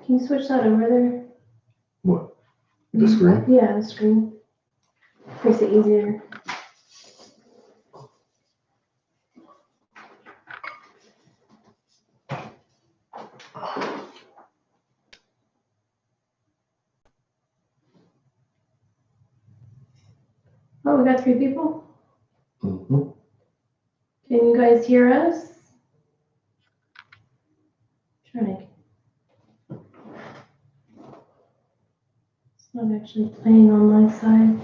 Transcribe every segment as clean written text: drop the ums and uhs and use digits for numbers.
Can you switch that over there? What? The screen? Yeah, the screen. Makes it easier. Oh, we got 3 people? Mm-hmm. Can you guys hear us? Trying. It's not actually playing on my side.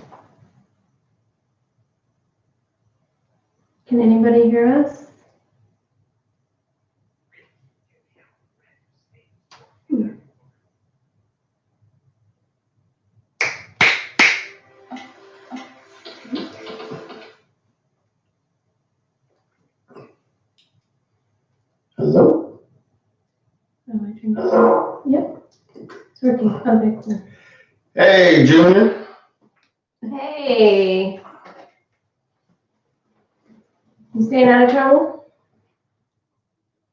Can anybody hear us? Hello? Oh, I turned it on. Yep. It's working. Okay, cool. Hey, Junior. Hey. You staying out of trouble?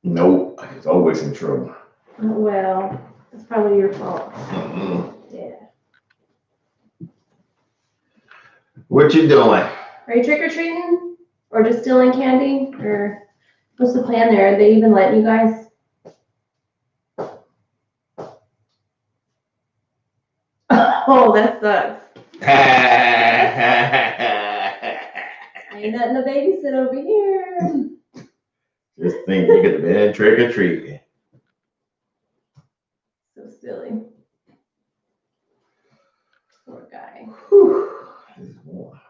Nope. He's always in trouble. Well, it's probably your fault. Mm-hmm. Yeah. What you doing? Are you trick-or-treating? Or just stealing candy? Or what's the plan there? Are they even letting you guys? Oh, that sucks. Ain't nothing to babysit over here. Just think you could have been trick-or-treating. So silly. Poor guy. Whew. It's warm.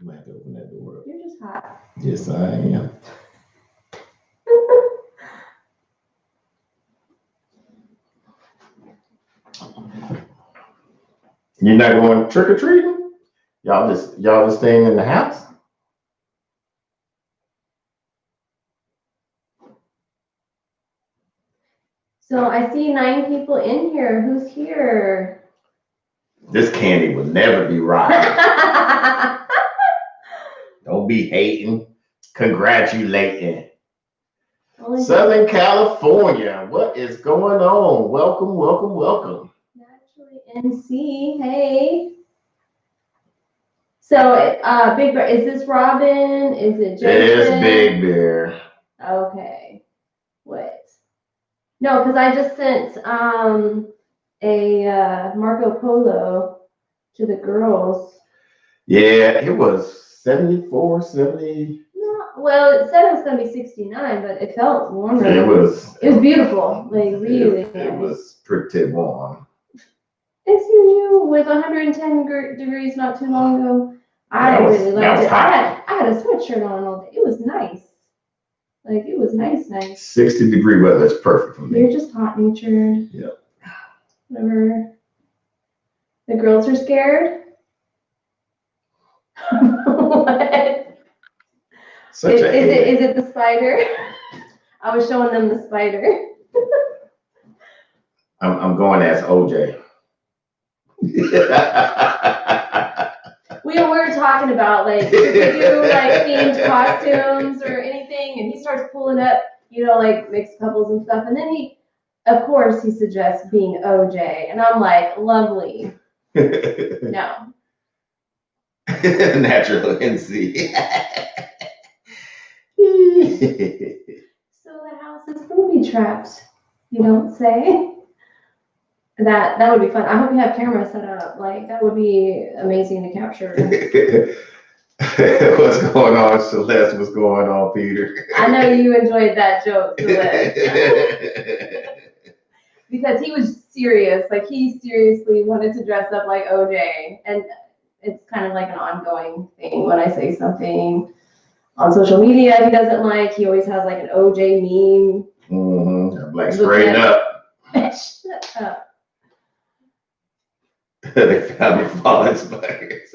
I might have to open that door up. You're just hot. Yes, I am. You're not going trick-or-treating? Y'all just staying in the house? So I see 9 people in here. Who's here? This candy will never be rotten. Don't be hating. Congratulating. Southern California. What is going on? Welcome, welcome, welcome. Naturally NC. Hey. So, Big Bear, is this Robin? Is it Jason? It's Big Bear. Okay. What? No, because I just sent a Marco Polo to the girls. Yeah, it was 74, 70. No, well, it said it was going to be 69, but it felt warmer. It was beautiful. Like, really. It was pretty warm. I see you with 110 degrees not too long ago. I really liked it. I had a sweatshirt on all day. It was nice. Like, it was nice. 60-degree weather is perfect for me. You're just hot-natured. Yep. Whatever. The girls are scared? What? Is it the spider? I was showing them the spider. I'm going as OJ. We were talking about, like, if we do, like, themed costumes or anything, and he starts pulling up, you know, like, mixed couples and stuff, and then he suggests being OJ, and I'm like, lovely. No. Natural NC. So the house is booby trapped, you don't say? That would be fun. I hope you have cameras set up. Like, that would be amazing to capture. What's going on, Celeste? What's going on, Peter? I know you enjoyed that joke, Celeste. Because he was serious. Like, he seriously wanted to dress up like OJ. And it's kind of like an ongoing thing. When I say something on social media he doesn't like, he always has like an OJ meme. Mm-hmm. I'm like, straighten up. Shut up. They found me falling spiders.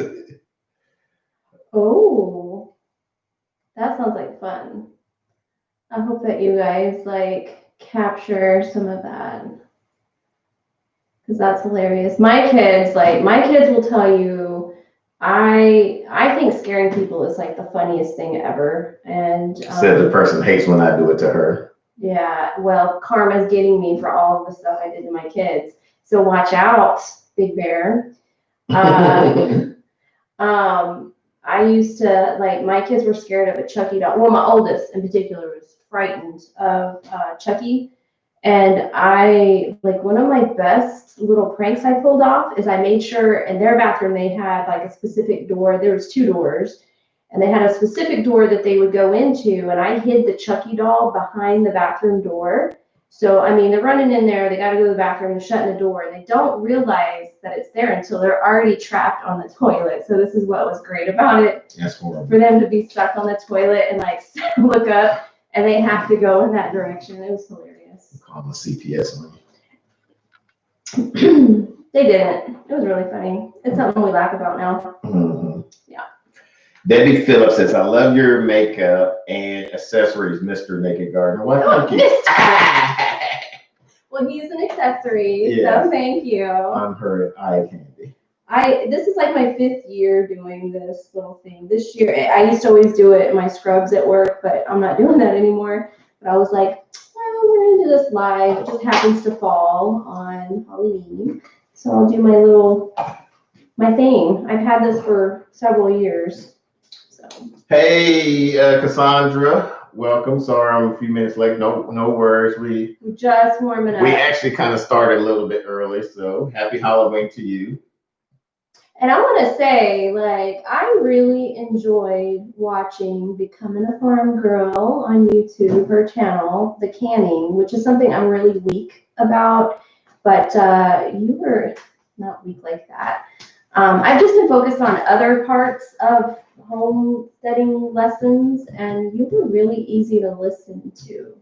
Oh, that sounds like fun. I hope that you guys like capture some of that, because that's hilarious. My kids will tell you, I think scaring people is like the funniest thing ever. And Said the person hates when I do it to her. Yeah, well, karma's getting me for all of the stuff I did to my kids. So watch out, Big Bear. I used to, like, my kids were scared of a Chucky doll. Well, my oldest in particular was frightened of Chucky. And like, one of my best little pranks I pulled off is I made sure in their bathroom they had like a specific door. There was 2 doors, and they had a specific door that they would go into, and I hid the Chucky doll behind the bathroom door. So, I mean, they're running in there, they got to go to the bathroom and shutting the door, and they don't realize that it's there until they're already trapped on the toilet. So this is what was great about it. That's horrible. For them to be stuck on the toilet and like look up, and they have to go in that direction. It was hilarious. Call the CPS on you. They didn't. It was really funny. It's something we laugh about now. Mm-hmm. Yeah. Debbie Phillips says, I love your makeup and accessories, Mr. Naked Gardener. Why, thank you. Well, he's an accessory, so thank you. I'm her eye candy. This is like my 5th year doing this little thing. This year, I used to always do it in my scrubs at work, but I'm not doing that anymore. But I was like, well, we're going to do this live. It just happens to fall on Halloween. So I'll do my thing. I've had this for several years. So. Hey, Cassandra. Welcome. Sorry, I'm a few minutes late. No worries. We just warming up. We actually kind of started a little bit early, so happy Halloween to you. And I want to say, like, I really enjoyed watching Becoming a Farm Girl on YouTube, her channel, The Canning, which is something I'm really weak about. But you were not weak like that. I've just been focused on other parts of homesteading lessons, and you were really easy to listen to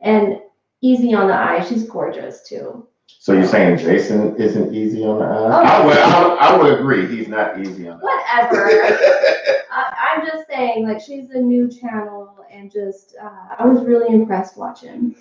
and easy on the eye. She's gorgeous too. So you're saying Jason isn't easy on the eye? Oh. I would agree. He's not easy on the eye. Whatever. I'm just saying, like, she's a new channel, and just I was really impressed watching.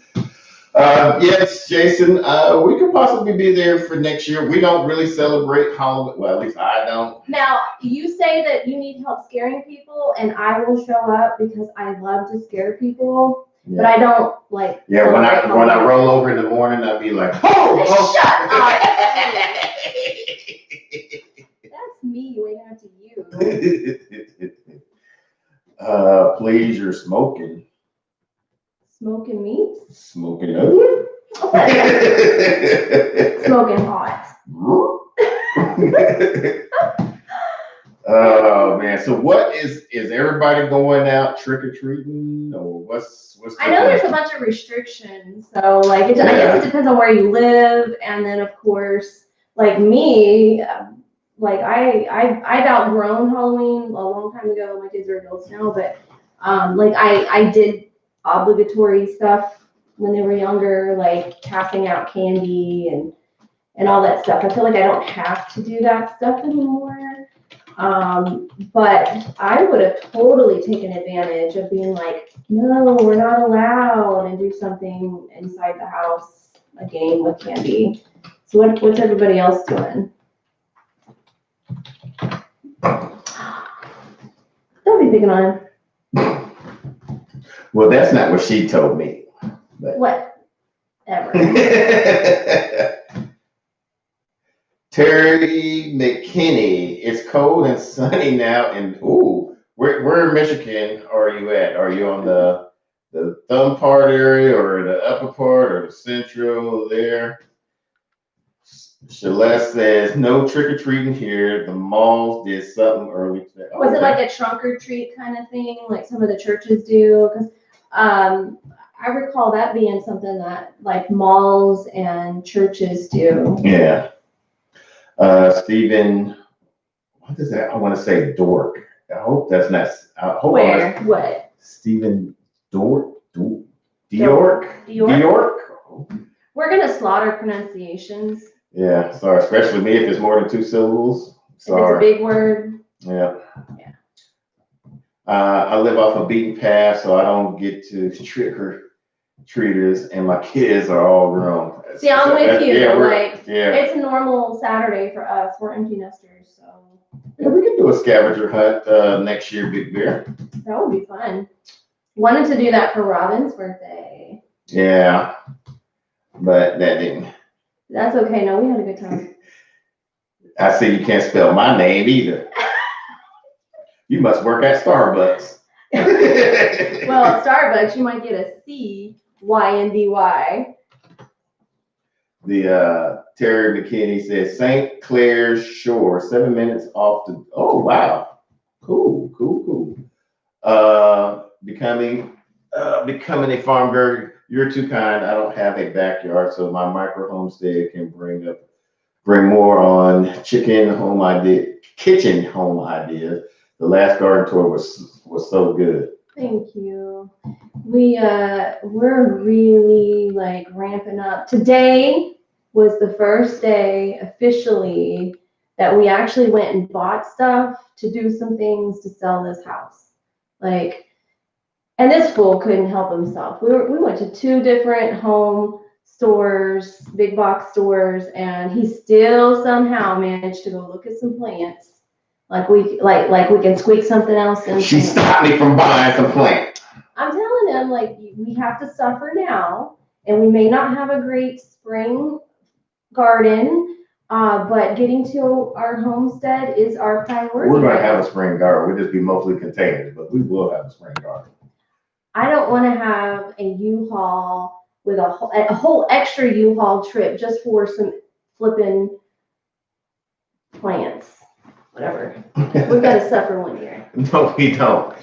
Yes, Jason, we could possibly be there for next year. We don't really celebrate Halloween. Well, at least I don't. Now, you say that you need help scaring people, and I will show up because I love to scare people. Yeah. But I don't like. Yeah, when I roll over in the morning, I'll be like, oh! Shut up! That's me waiting up to you. Please, you're smoking. Smoking meat? Smoking onion? Smoking hot. Oh man! So what is everybody going out trick or treating, or what's? I know there's a bunch of restrictions, so like I guess it depends on where you live, and then of course, like me, like I've outgrown Halloween a long time ago. My kids are adults now, but like I did obligatory stuff when they were younger, like passing out candy and all that stuff. I feel like I don't have to do that stuff anymore. But I would have totally taken advantage of being like, no, we're not allowed, and do something inside the house, a game with candy. So what's everybody else doing? Don't be picking on him. Well, that's not what she told me. But. Whatever. Terry McKinney, it's cold and sunny now, and where in Michigan are you at? Are you on the thumb part area, or the upper part, or the central there? Celeste says, no trick-or-treating here. The malls did something early today. Was it like a trunk or treat kind of thing, like some of the churches do? Because I recall that being something that like malls and churches do. Yeah. Stephen, what is that? I want to say dork. I hope that's not. Where? What? Stephen Diork. We're gonna slaughter pronunciations. Yeah, sorry, especially me if it's more than 2 syllables. Sorry. If it's a big word. Yeah. Yeah. I live off a beaten path, so I don't get to trick-or-treaters, and my kids are all grown. See, I'm with you. It's a normal Saturday for us. We're empty nesters, so. Yeah, we could do a scavenger hunt next year, Big Bear. That would be fun. Wanted to do that for Robin's birthday. Yeah, but that didn't. That's okay. No, we had a good time. I see you can't spell my name either. You must work at Starbucks. Well, at Starbucks, you might get a CYNDY. The Terry McKinney says St. Clair's Shore, 7 minutes off the. Oh wow, cool. Becoming a farm girl. You're too kind. I don't have a backyard, so my micro homestead can bring more on kitchen home ideas. The last garden tour was so good. Thank you. We're really like ramping up. Today was the first day officially that we actually went and bought stuff to do some things to sell this house. Like, and this fool couldn't help himself. We went to 2 different home stores, big box stores, and he still somehow managed to go look at some plants. Like we can squeak something else in. She stopped me from buying some plants. I'm telling him, like, we have to suffer now, and we may not have a great spring garden, but getting to our homestead is our priority. We're gonna have a spring garden. We'll just be mostly containers, but we will have a spring garden. I don't want to have a U-Haul with a whole extra U-Haul trip just for some flipping plants. Whatever. We've got to suffer one year. No, we don't.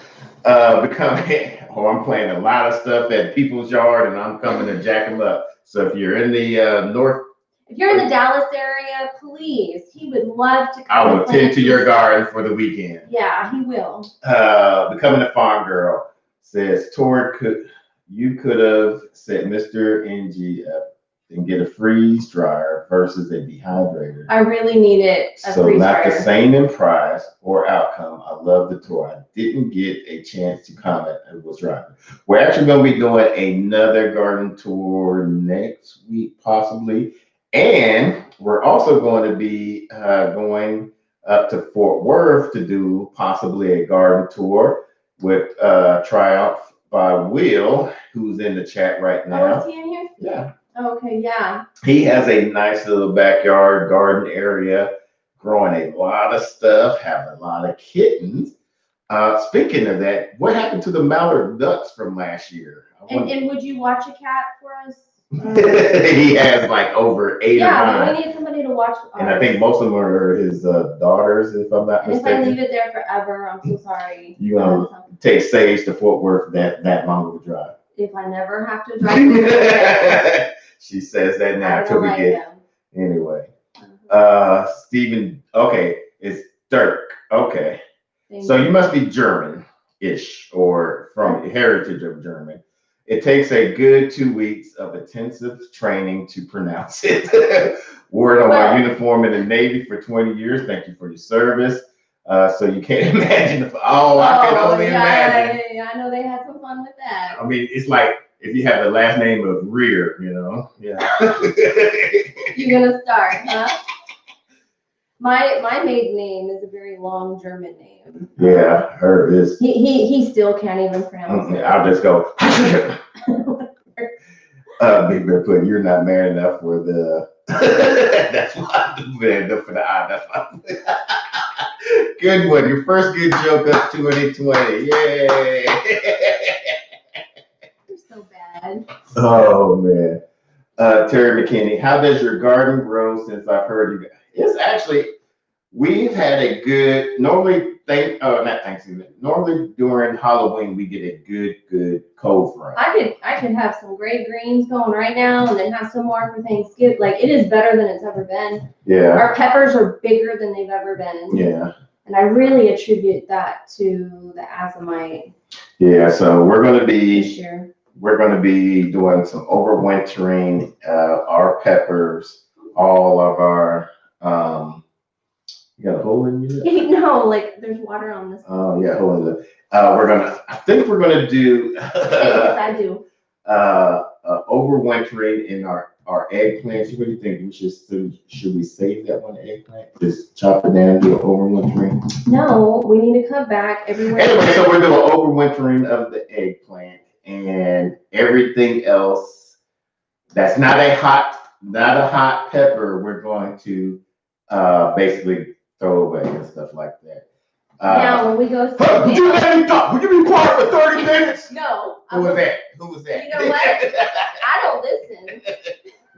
I'm playing a lot of stuff at people's yard, and I'm coming to jack them up. So if you're in the north. If you're in the Dallas area, please. He would love to come. I will tend to your garden for the weekend. Yeah, he will. Becoming a farm girl says, Tori, you could have set Mr. NG up and get a freeze dryer versus a dehydrator. I really need it. So not the same in price or outcome. I love the tour. I didn't get a chance to comment. I was driving. We're actually going to be doing another garden tour next week, possibly. And we're also going to be going up to Fort Worth to do possibly a garden tour with tryout by Will, who's in the chat right now. Oh, is he in here? Yeah. Okay, yeah. He has a nice little backyard garden area, growing a lot of stuff, having a lot of kittens. Speaking of that, what happened to the mallard ducks from last year? And would you watch a cat for us? He has like over 8 or 9. Yeah, but we need somebody to watch. And I think most of them are his daughters, if I'm not mistaken. If I leave it there forever, I'm so sorry. You gonna take Sage to Fort Worth that longer drive? If I never have to drive. She says that now until we get. Anyway, Stephen. Okay, it's Dirk. Okay, so you must be German-ish or from heritage of German. It takes a good 2 weeks of intensive training to pronounce it. Word on my uniform in the Navy for 20 years. Thank you for your service. So you can't imagine. I can only imagine. Yeah, I know they had some fun with that. I mean, it's like if you have the last name of Rear, you know. Yeah. You're gonna start, huh? My maiden name is a very long German name. Yeah, her is. He still can't even pronounce it. I'll just go. Big Bear put, you're not married enough for the. That's why I'm married enough for the I. That's why. Good one. Your first good joke of 2020. Yay. You're so bad. Oh man. Terry McKinney, how does your garden grow since I've heard you? It's actually, we've had a good, normally during Halloween, we get a good cold front. I could have some great greens going right now and then have some more for Thanksgiving. Like, it is better than it's ever been. Yeah. Our peppers are bigger than they've ever been. Yeah. And I really attribute that to the azomite. Yeah, so we're going to be this year. We're going to be doing some overwintering, our peppers, all of our, you got a hole in you? No, like there's water on this. Oh, yeah, hole in it. I think we're going to do, yes, I do. Overwintering in our eggplants. What do you think? Should we save that one eggplant? Just chop it down and do overwintering? No, we need to cut back everywhere. Anyway, so we're doing overwintering of the eggplant. and everything else that's not a hot pepper, we're going to basically throw away and stuff like that. Now, when we go sit Would you down, let me talk? Would you be quiet for 30 minutes? no. Who was that? Who was that? You know what? I don't listen.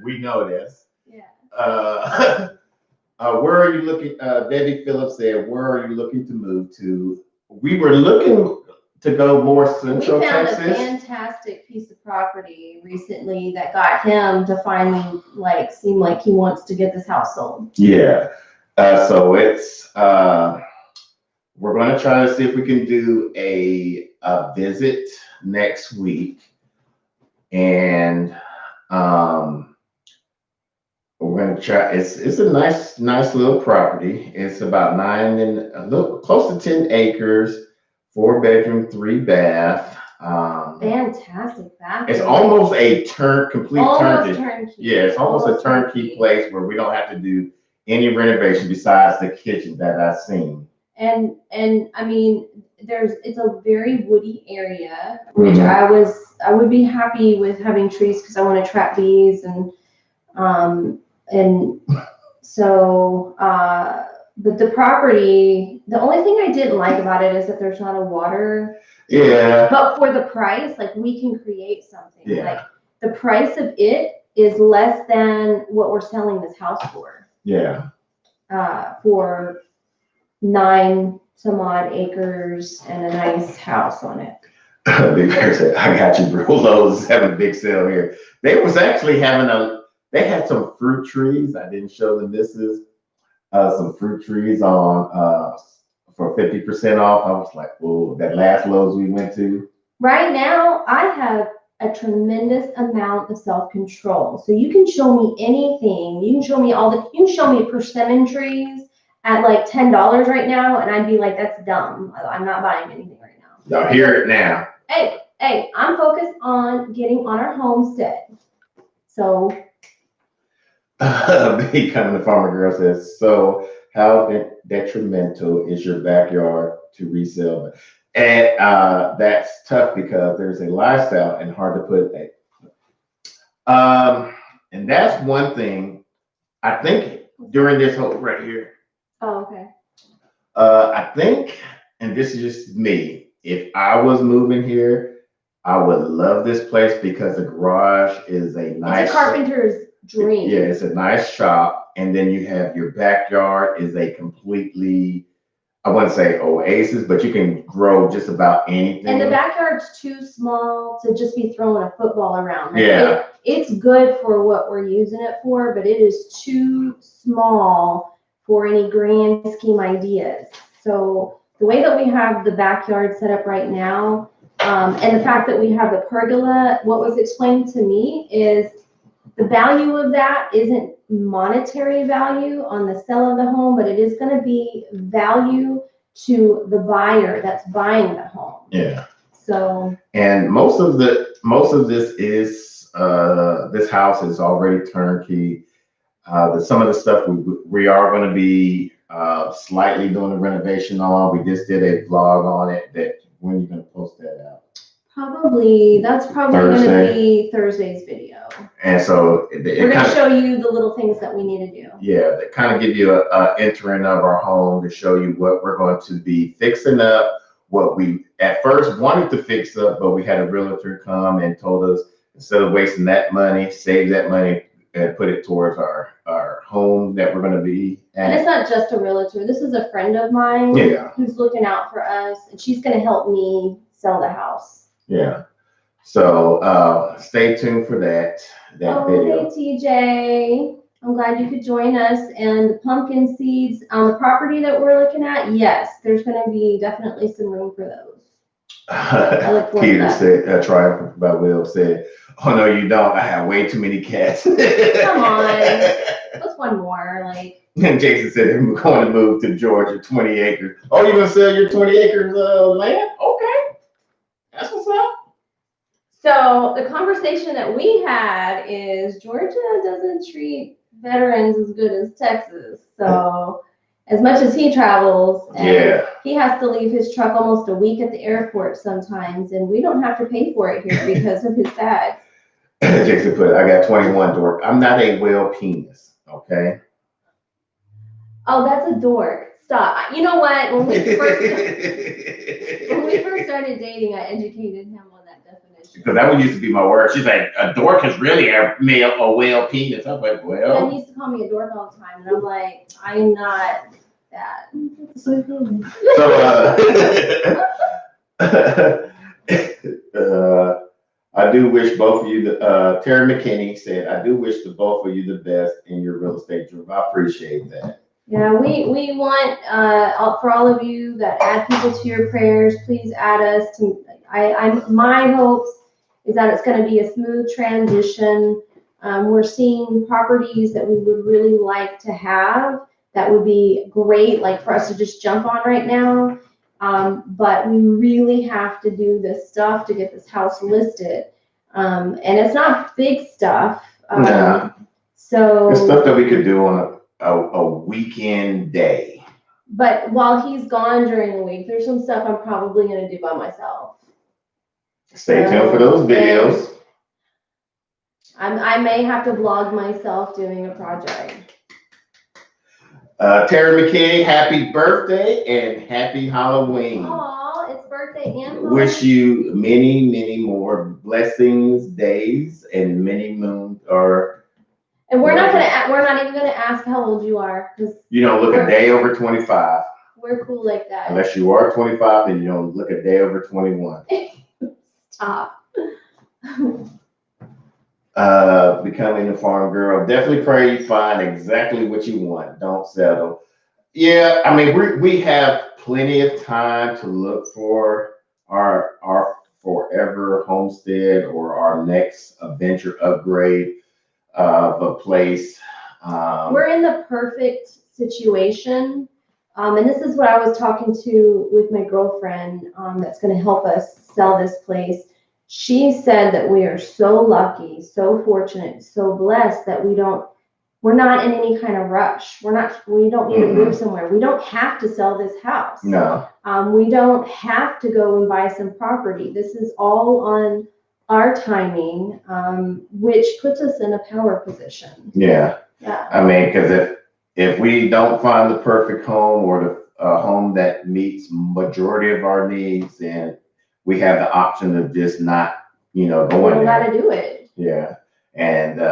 We know this. Yeah. Where are you looking? Debbie Phillips said, where are you looking to move to? We were looking to go more central We found Texas. a fantastic piece of property recently that got him to finally seem like he wants to get this house sold. Yeah. So it's we're going to try to see if we can do a visit next week, and we're going to try. It's a nice little property. It's about 9 and a little close to 10 acres, 4-bedroom, 3-bath. Fantastic bathroom. It's almost a complete turnkey. turnkey. Yeah, it's almost a turnkey place where we don't have to do any renovation besides the kitchen that I've seen. And I mean, it's a very woody area, which I would be happy with having trees because I want to trap bees and so but the property, the only thing I didn't like about it is that there's not a water. Yeah. But for the price, we can create something. Yeah. Like the price of it is less than what we're selling this house for. Yeah. For 9 some odd acres and a nice house on it. Big Bear said, I got you, bro. Lowe's is having a big sale here. They was actually they had some fruit trees. I didn't show them. This is some fruit trees on for 50% off. I was like, whoa, that last Lowe's we went to. Right now, I have a tremendous amount of self-control. So you can show me anything. You can show me you can show me persimmon trees at $10 right now, and I'd be like, that's dumb. I'm not buying anything right now. Y'all hear it now. Hey, I'm focused on getting on our homestead. So. Becoming the farmer girl says, so how detrimental is your backyard to resale? And that's tough because there's a lifestyle and hard to put that. And that's one thing I think during this whole right here. Oh, okay. I think, and this is just me, if I was moving here, I would love this place because the garage is a nice. It's a carpenter's dream. Yeah, it's a nice shop, and then you have your backyard is a completely, I wouldn't say oasis, but you can grow just about anything. And the backyard's too small to just be throwing a football around. Yeah. It's good for what we're using it for, but it is too small for any grand scheme ideas. So the way that we have the backyard set up right now, and the fact that we have the pergola, what was explained to me is the value of that isn't monetary value on the sale of the home, but it is going to be value to the buyer that's buying the home. Yeah. So. And most of this is this house is already turnkey. Some of the stuff we are going to be slightly doing a renovation on. We just did a vlog on it. When are you going to post that out? That's probably going to be Thursday's video. And so we're going to show you the little things that we need to do. Yeah, they kind of give you a entering of our home to show you what we're going to be fixing up, what we at first wanted to fix up, but we had a realtor come and told us instead of wasting that money, save that money and put it towards our home that we're going to be at. And it's not just a realtor. This is a friend of mine who's looking out for us, and she's going to help me sell the house. Yeah. So stay tuned for that video. Hey, TJ. I'm glad you could join us. And the pumpkin seeds on the property that we're looking at, yes, there's going to be definitely some room for those. I look forward Peter to that. said, Triumph by Will said, oh, no, you don't. I have way too many cats. Come on. What's one more? And Jason said, I'm going to move to Georgia, 20 acres. Oh, you're going to sell your 20 acres land? Okay. That's what's up. So the conversation that we had is Georgia doesn't treat veterans as good as Texas. So, as much as he travels, and Yeah. he has to leave his truck almost a week at the airport sometimes, and we don't have to pay for it here because of his bags. Jason put, I got 21 dork. I'm not a whale penis, okay? Oh, that's a dork. Stop. You know what? When we first started dating, I educated him on that definition. Because that one used to be my word. She's like, a dork is really a whale penis. I'm like, well. And he used to call me a dork all the time, and I'm like, I'm not that. So, I do wish both of you, Terry McKinney said, I do wish the both of you the best in your real estate journey. I appreciate that. Yeah, we want, for all of you that add people to your prayers, please add us to, my hopes is that it's going to be a smooth transition. We're seeing properties that we would really like to have that would be great, like for us to just jump on right now. But we really have to do this stuff to get this house listed. And it's not big stuff. Nah. So it's stuff that we could do on a weekend day. But while he's gone during the week, there's some stuff I'm probably going to do by myself. Stay tuned for those videos. I may have to vlog myself doing a project. Terry McKinney, happy birthday and happy Halloween. Aw, it's birthday and Halloween. Wish you many, many more blessings, days, and many moons. And we're not even gonna ask how old you are, because you don't look a day over 25. We're cool like that. Unless you are 25, then you don't look a day over 21. Stop. Becoming a farm girl. Definitely pray you find exactly what you want. Don't settle. Yeah, I mean we have plenty of time to look for our forever homestead or our next adventure upgrade of a place. We're in the perfect situation. And this is what I was talking to with my girlfriend that's going to help us sell this place. She said that we are so lucky, so fortunate, so blessed that we're not in any kind of rush. We don't need to move somewhere. We don't have to sell this house. No. We don't have to go and buy some property. This is all on our timing, which puts us in a power position. Yeah. Yeah. I mean, because if we don't find the perfect home or the home that meets majority of our needs, then we have the option of just not, going there. We don't got to do it. Yeah. And,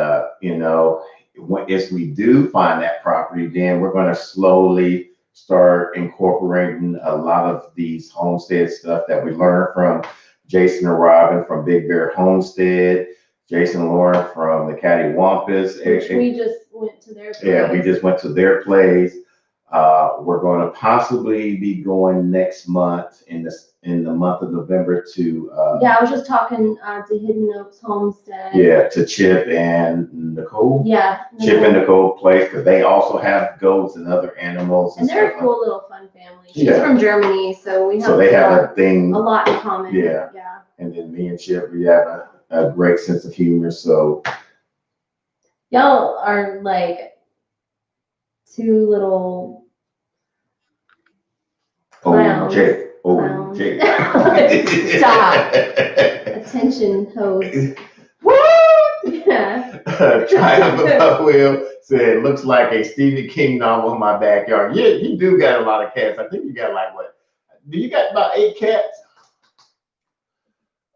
if we do find that property, then we're going to slowly start incorporating a lot of these homestead stuff that we learned from Jason and Robin from Big Bear Homestead, Jason and Lauren from the Cattywampus. Which we just went to their place. Yeah, we just went to their place. We're going to possibly be going next month in the month of November to. I was just talking to Hidden Oaks Homestead. Yeah, to Chip and Nicole. Yeah. Chip and Nicole place because they also have goats and other animals. And they're a cool little fun family. She's Yeah. from Germany, so we have. So they have a lot in common. Yeah. Yeah. And then me and Chip, we have a great sense of humor. So. Y'all are like two little clowns. OJ. Stop. Attention, hoes. What? Yeah. Triumph of Will said, looks like a Stephen King novel in my backyard. Yeah, you do got a lot of cats. I think you got like what? Do you got about 8 cats?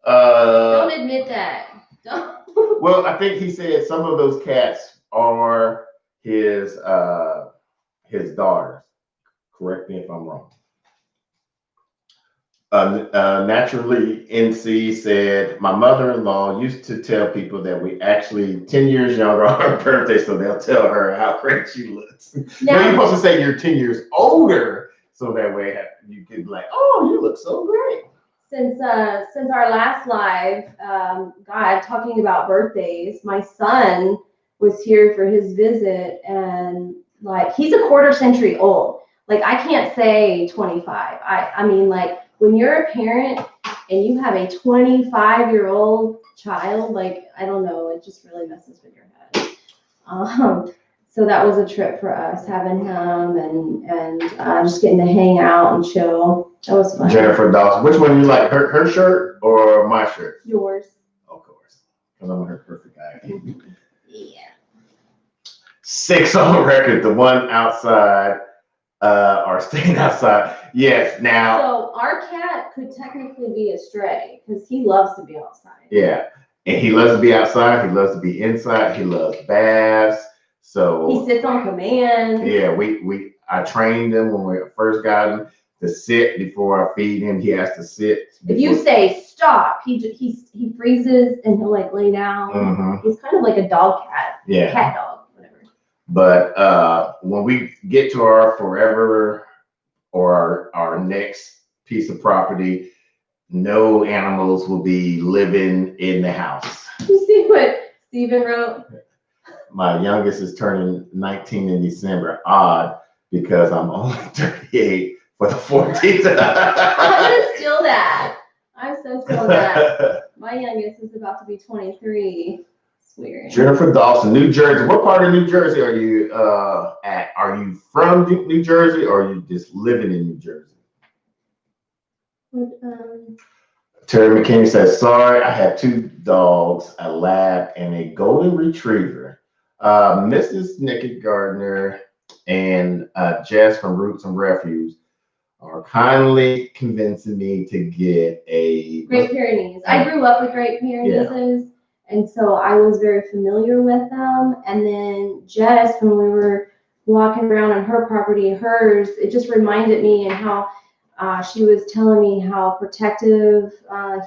Don't admit that. Don't. Well, I think he said some of those cats are his daughters. Correct me if I'm wrong. Naturally, NC said, my mother-in-law used to tell people that we actually 10 years younger on her birthday, so they'll tell her how great she looks. Now you're supposed to say you're 10 years older, so that way you could be like, oh, you look so great. Since our last live, talking about birthdays, my son was here for his visit, and like he's a quarter century old. Like I can't say 25. I mean like when you're a parent and you have a 25-year-old child, like I don't know, it just really messes with your head. So that was a trip for us, having him and just getting to hang out and chill. That was fun. Jennifer Dawson. Which one you like? Her shirt or my shirt? Yours. Of course, because I'm her perfect guy. Yeah. 6 on record. The one outside, or staying outside. Yes. Now. So our cat could technically be a stray because he loves to be outside. Yeah, and he loves to be outside. He loves to be inside. He loves baths. So he sits on command. Yeah, I trained him when we first got him to sit before I feed him. He has to sit. If you say stop, he freezes and he'll like lay down. Mm-hmm. He's kind of like a dog cat. Yeah. Cat dog, whatever. But when we get to our forever or our next piece of property, no animals will be living in the house. You see what Steven wrote? My youngest is turning 19 in December. Odd, because I'm only 38 for the 14th. I'm gonna steal that. I'm so stealing that. My youngest is about to be 23. It's weird. Jennifer Dawson, New Jersey. What part of New Jersey are you at? Are you from New Jersey, or are you just living in New Jersey? Terry McKinney says, sorry, I have 2 dogs, a lab and a golden retriever. Mrs. Nakid Gardner and Jess from Roots and Refuge are kindly convincing me to get a Great Pyrenees. I grew up with Great Pyrenees, and so I was very familiar with them. And then Jess, when we were walking around on her property, hers, it just reminded me and how she was telling me how protective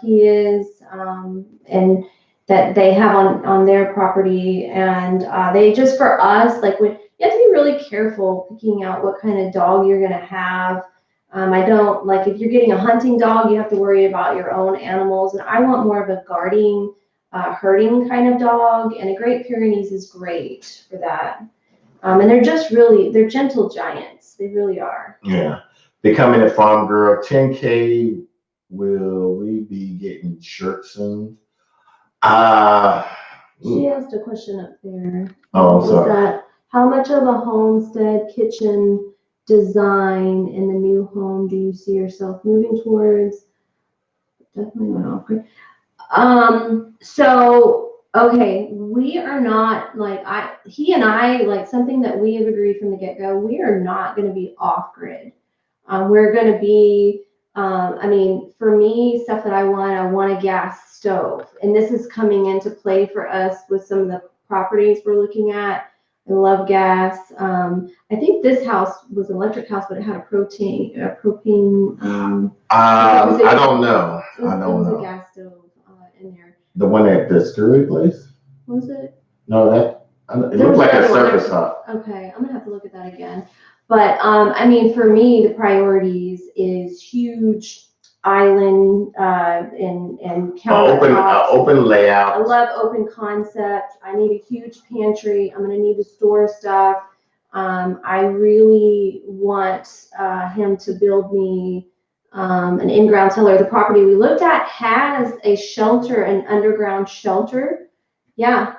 he is, and that they have on their property. And they just, for us, like, when you have to be really careful picking out what kind of dog you're gonna have. I don't, like, if you're getting a hunting dog, you have to worry about your own animals. And I want more of a guarding, herding kind of dog. And a Great Pyrenees is great for that. And they're just really, they're gentle giants. They really are. Yeah. Becoming a farm girl, 10K. Will we be getting shirts soon? She asked a question up there. Oh, sorry. That how much of a homestead kitchen design in the new home do you see yourself moving towards? Definitely went off. So okay, we are not like he and I, like, something that we have agreed from the get-go, we are not going to be off-grid. We're going to be, I mean, for me, stuff that I want a gas stove. And this is coming into play for us with some of the properties we're looking at. I love gas. I think this house was an electric house, but it had a propane. I don't know. It was a gas stove in there. The one at the Scurry place? What was it? No, it looked like a surface hut. Okay, I'm gonna have to look at that again. But I mean, for me, the priorities is huge island and countertops. Open layout. I love open concept. I need a huge pantry. I'm gonna need to store stuff. I really want him to build me an in-ground cellar. The property we looked at has a shelter, an underground shelter. Yeah,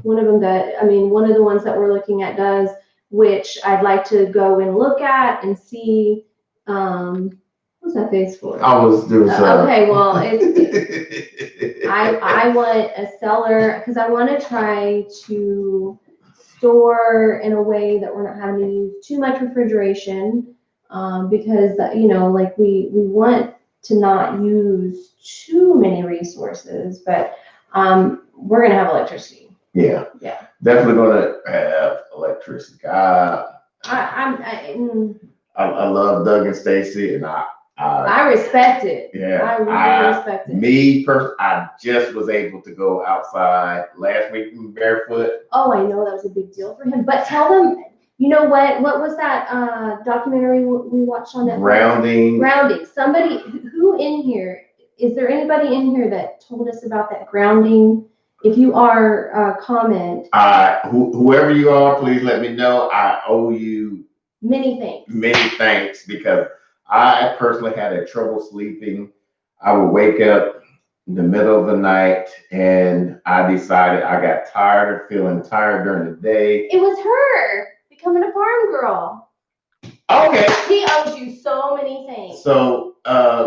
one of them does. I mean, one of the ones that we're looking at does, which I'd like to go and look at and see. What's that face for? Okay, well, I want a cellar because I want to try to store in a way that we're not having to use too much refrigeration, because like we want to not use too many resources, but we're gonna have electricity. Yeah. Definitely gonna have electricity. I love Doug and Stacy, and I respect it. Yeah, I really respect it. I just was able to go outside last week barefoot. Oh, I know that was a big deal for him. But tell them, you know what was that documentary we watched on Netflix? Grounding. Somebody who in here, is there anybody in here that told us about that grounding? If you are, comment. Whoever you are, please let me know. I owe you many thanks because I personally had trouble sleeping. I would wake up in the middle of the night, and I decided I got tired of feeling tired during the day. It was her becoming a farm girl. Okay. He owes you so many things. So,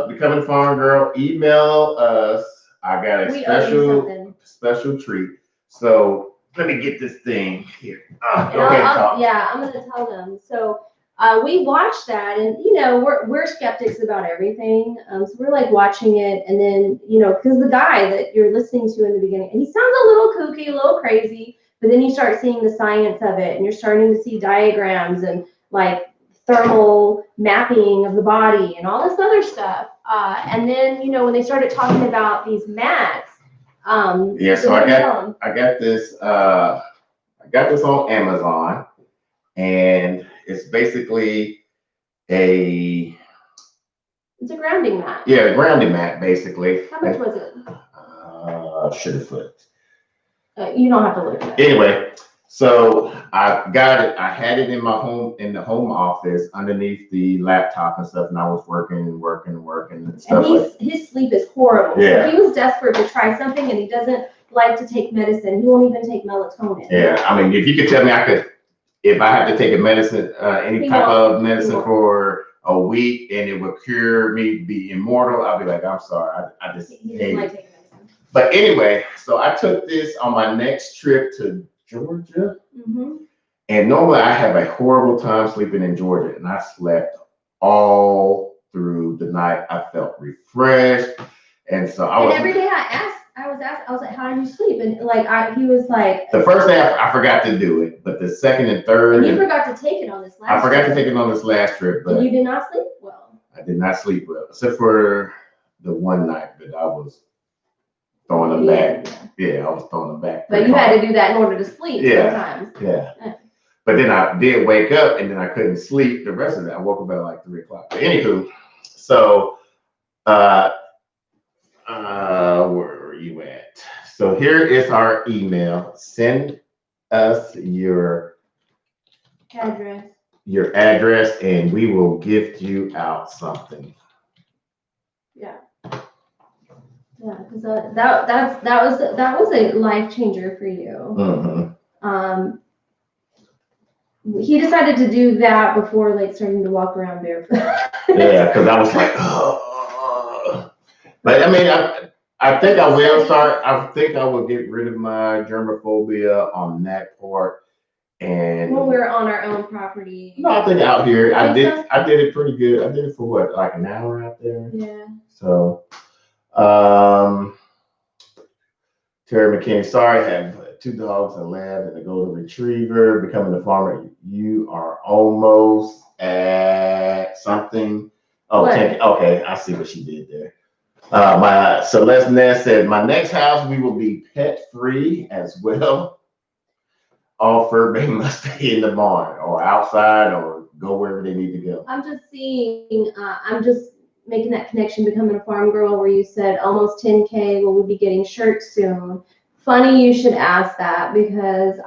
becoming a farm girl, email us. I got a special treat. So let me get this thing here. Go ahead, talk. Yeah, I'm gonna tell them. So we watched that, and we're skeptics about everything. So we're like watching it, and then because the guy that you're listening to in the beginning, and he sounds a little kooky, a little crazy, but then you start seeing the science of it, and you're starting to see diagrams and like thermal mapping of the body and all this other stuff. And then when they started talking about these mats. Yeah, so I got this. I got this on Amazon, and it's basically it's a grounding mat. Yeah, a grounding mat, basically. How much was it? Should have flipped. You don't have to look at it. Anyway, so I got it. I had it in the home office underneath the laptop and stuff, and I was working and stuff. And his sleep is horrible. Yeah. So he was desperate to try something, and he doesn't like to take medicine. He won't even take melatonin. Yeah, I mean, if you could tell me if I had to take a medicine, any type of medicine for a week, and it would cure me, be immortal, I'll be like, I'm sorry, I just hate it. Like taking medicine. But anyway, so I took this on my next trip to Georgia. Mm-hmm. And normally I have a horrible time sleeping in Georgia, and I slept all through the night. I felt refreshed. And so every day I was like, how did you sleep? And he was like, the first day I forgot to do it, but the second and third. And you forgot to take it on this last trip. I forgot to take it on this last trip, but. And you did not sleep well. I did not sleep well, except for the one night that I was throwing them back. Yeah, I was throwing them back. But you had to do that in order to sleep sometimes. Yeah. But then I did wake up, and then I couldn't sleep the rest of it. I woke up at like 3 o'clock. But anywho, so where are you at? So here is our email. Send us your address, and we will gift you out something. Yeah. Yeah, because that was a life changer for you. Mm-hmm. He decided to do that before starting to walk around barefoot. Yeah, because I was like, oh. But I mean, I think I will start. I think I will get rid of my germophobia on that part. And when we're on our own property. No, I think out here I did it pretty good. I did it for what, like an hour out there? Yeah. So Terry McKinney, sorry, I have 2 dogs, a lab, and a golden retriever. Becoming a farmer, you are almost at something. Oh, okay, I see what she did there. My Celeste Ness said, my next house, we will be pet free as well. All fur baby must stay in the barn or outside or go wherever they need to go. I'm just making that connection, becoming a farm girl, where you said almost 10K. Well, we'll be getting shirts soon. Funny you should ask that, because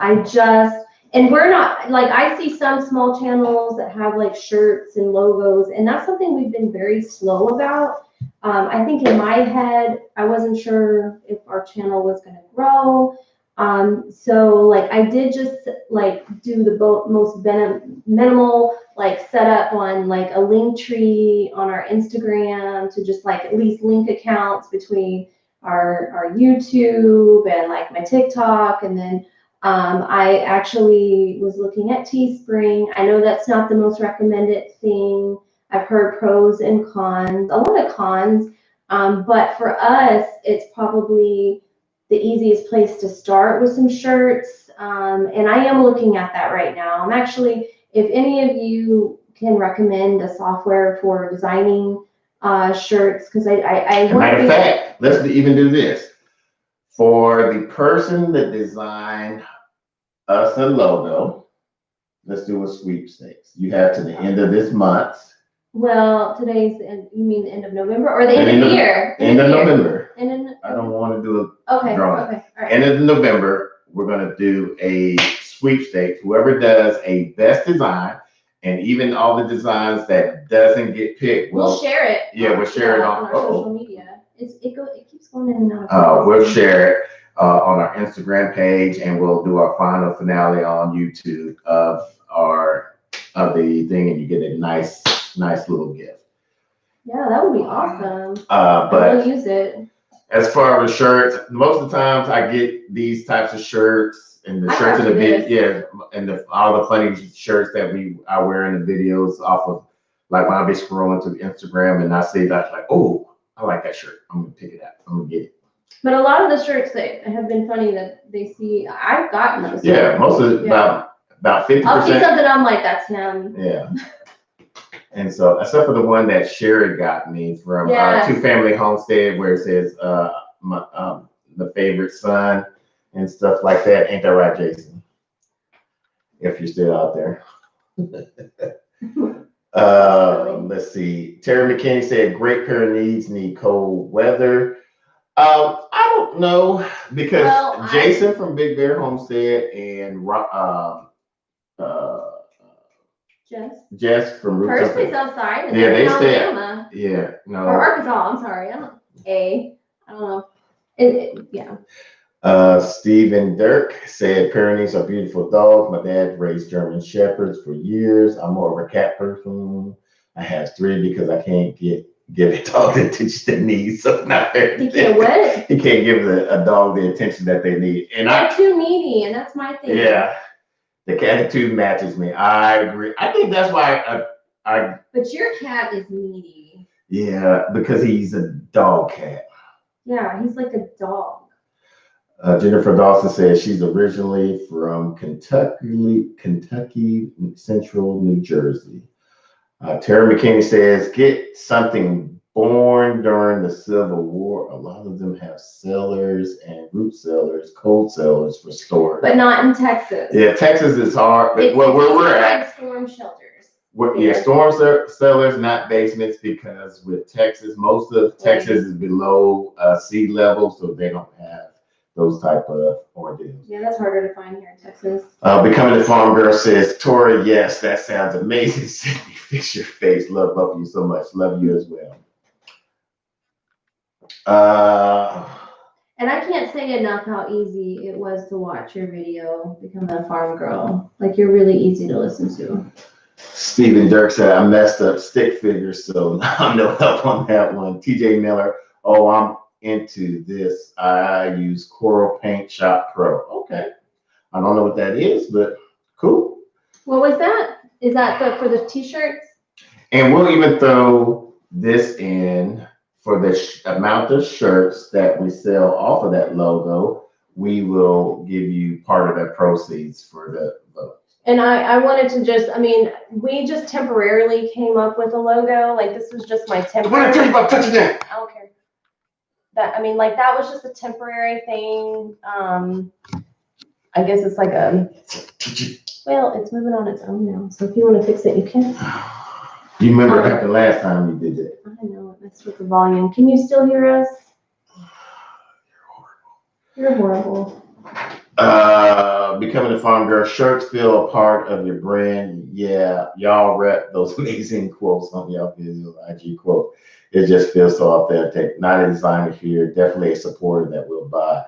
we're not, I see some small channels that have shirts and logos, and that's something we've been very slow about. I think in my head, I wasn't sure if our channel was going to grow. So I did just do the most minimal setup on a link tree on our Instagram to just at least link accounts between our YouTube and my TikTok. And then I actually was looking at Teespring. I know that's not the most recommended thing. I've heard pros and cons, a lot of cons, but for us, it's probably the easiest place to start with some shirts. And I am looking at that right now. I'm actually, if any of you can recommend a software for designing shirts, because I matter of fact, let's even do this. For the person that designed us a logo, let's do a sweepstakes. You have to the end of this month. Well, you mean the end of November or the end of the year? End of November. I don't want to do a drawing. Okay. All right. End of November, we're going to do a sweepstakes. Whoever does a best design, and even all the designs that doesn't get picked, we'll share it. Yeah, we'll share it on our social media. It keeps going in and out. We'll share it on our Instagram page, and we'll do our final finale on YouTube of the thing, and you get a nice little gift. Yeah, that would be awesome. But we'll use it. As far as shirts, most of the times I get these types of shirts and the shirts in the video, and all the funny shirts that I wear in the videos off of, like when I be scrolling through Instagram and I see that, like, oh, I like that shirt. I'm gonna pick it up. I'm gonna get it. But a lot of the shirts that have been funny that they see, I've gotten those. Yeah, most of about 50%. I'll see something, I'm like, that's him. Yeah. And so, except for the one that Sherry got me from Two Family Homestead, where it says the favorite son and stuff like that. Ain't that right, Jason? If you're still out there. Let's see. Terry McKinney said, "Great pair of knees need cold weather." I don't know, because Jason from Big Bear Homestead and Jess from First stays outside. And they stay. Alabama. Yeah, no. Or Arkansas. I'm sorry. I don't know. Yeah. Stephen Dirk said, Pyrenees are beautiful dogs. My dad raised German Shepherds for years. I'm more of a cat person. I have 3 because I can't give a dog the attention they need. So not fair. He can't what? He can't give a dog the attention that they need. And they're too needy, and that's my thing. Yeah. The attitude matches me. I agree. I think that's why I. But your cat is needy. Yeah, because he's a dog cat. Yeah, he's like a dog. Jennifer Dawson says she's originally from Kentucky, Central New Jersey. Terry McKinney says, get something born during the Civil War. A lot of them have cellars and root cellars, cold cellars for storage. But not in Texas. Yeah, Texas is hard. Where we're at. Storm shelters. Storm cellars, not basements, because with Texas, most of Texas is below sea level, so they don't have those type of ordeals. Yeah, that's harder to find here in Texas. Becoming a Farm Girl says, Tori, yes, that sounds amazing. Cindy, fix your face. Love both of you so much. Love you as well. And I can't say enough how easy it was to watch your video, Becoming a Farm Girl. Like, you're really easy to listen to. Stephen Dirk said, I messed up stick figures, so I'm no help on that one. TJ Miller, I'm into this. I use Coral Paint Shop Pro. Okay. I don't know what that is, but cool. What was that? Is that for the t-shirts? And we'll even throw this in for the amount of shirts that we sell off of that logo. We will give you part of that proceeds for the vote. And I wanted to we just temporarily came up with a logo. Like, this was just my temporary. What did I tell you about touching that? I don't care. That was just a temporary thing. I guess it's like it's moving on its own now. So if you want to fix it, you can. You remember what happened last time you did it? I know, it messed with the volume. Can you still hear us? You're horrible. Becoming a Farm Girl, shirts feel a part of your brand. Yeah, y'all rep those amazing quotes on y'all videos, IG quote. It just feels so authentic. Not a designer here, definitely a supporter that will buy.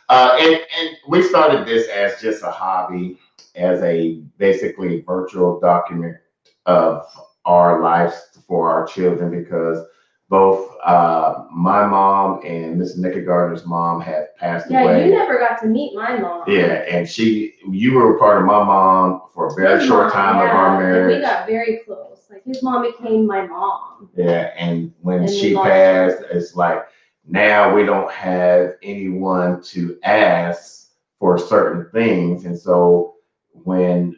And we started this as just a hobby, as a basically virtual document of our lives for our children, because both my mom and Miss Nakid Gardner's mom have passed away. Yeah, you never got to meet my mom. Yeah, and you were part of my mom for a very short time of our marriage. We got very close. Like, his mom became my mom. Yeah, and when she passed, it's like now we don't have anyone to ask for certain things, and so when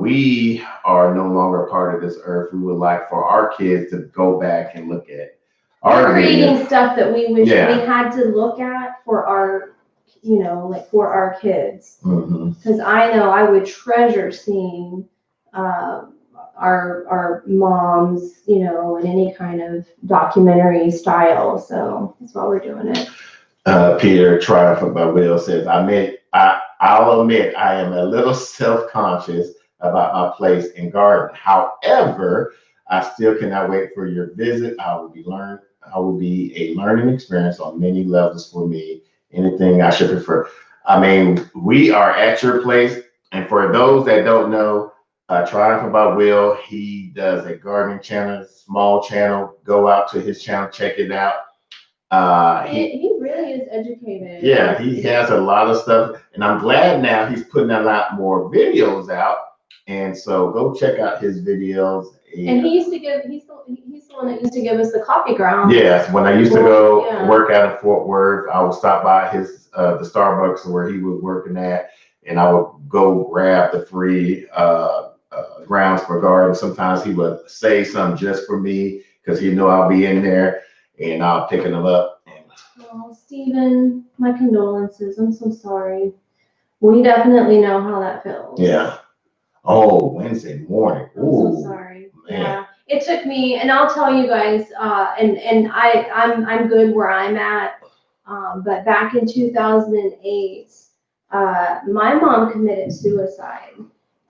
we are no longer part of this earth, we would like for our kids to go back and look at our creating stuff that we wish we had to look at for our, for our kids. Because I know I would treasure seeing our moms, in any kind of documentary style. So that's why we're doing it. Peter Triumph by Will says, I'll admit I am a little self-conscious about my place and garden. However, I still cannot wait for your visit. I will be would be a learning experience on many levels for me. Anything I should prefer. I mean, we are at your place, and for those that don't know, Triumph About Will, he does a gardening channel, small channel. Go out to his channel, check it out. He really is educated. Yeah, he has a lot of stuff, and I'm glad now he's putting a lot more videos out. And so go check out his videos. And he used to give. He's the one that used to give us the coffee grounds. Yes, when I used to go work out in Fort Worth, I would stop by his the Starbucks where he was working at, and I would go grab the free grounds for garden. Sometimes he would say something just for me because he know I'll be in there, and I'll picking them up. Oh, Stephen, my condolences. I'm so sorry. We definitely know how that feels. Yeah. Oh, Wednesday morning. Ooh, I'm so sorry. Man. Yeah. It took me, and I'll tell you guys, and I'm good where I'm at. But back in 2008, my mom committed suicide,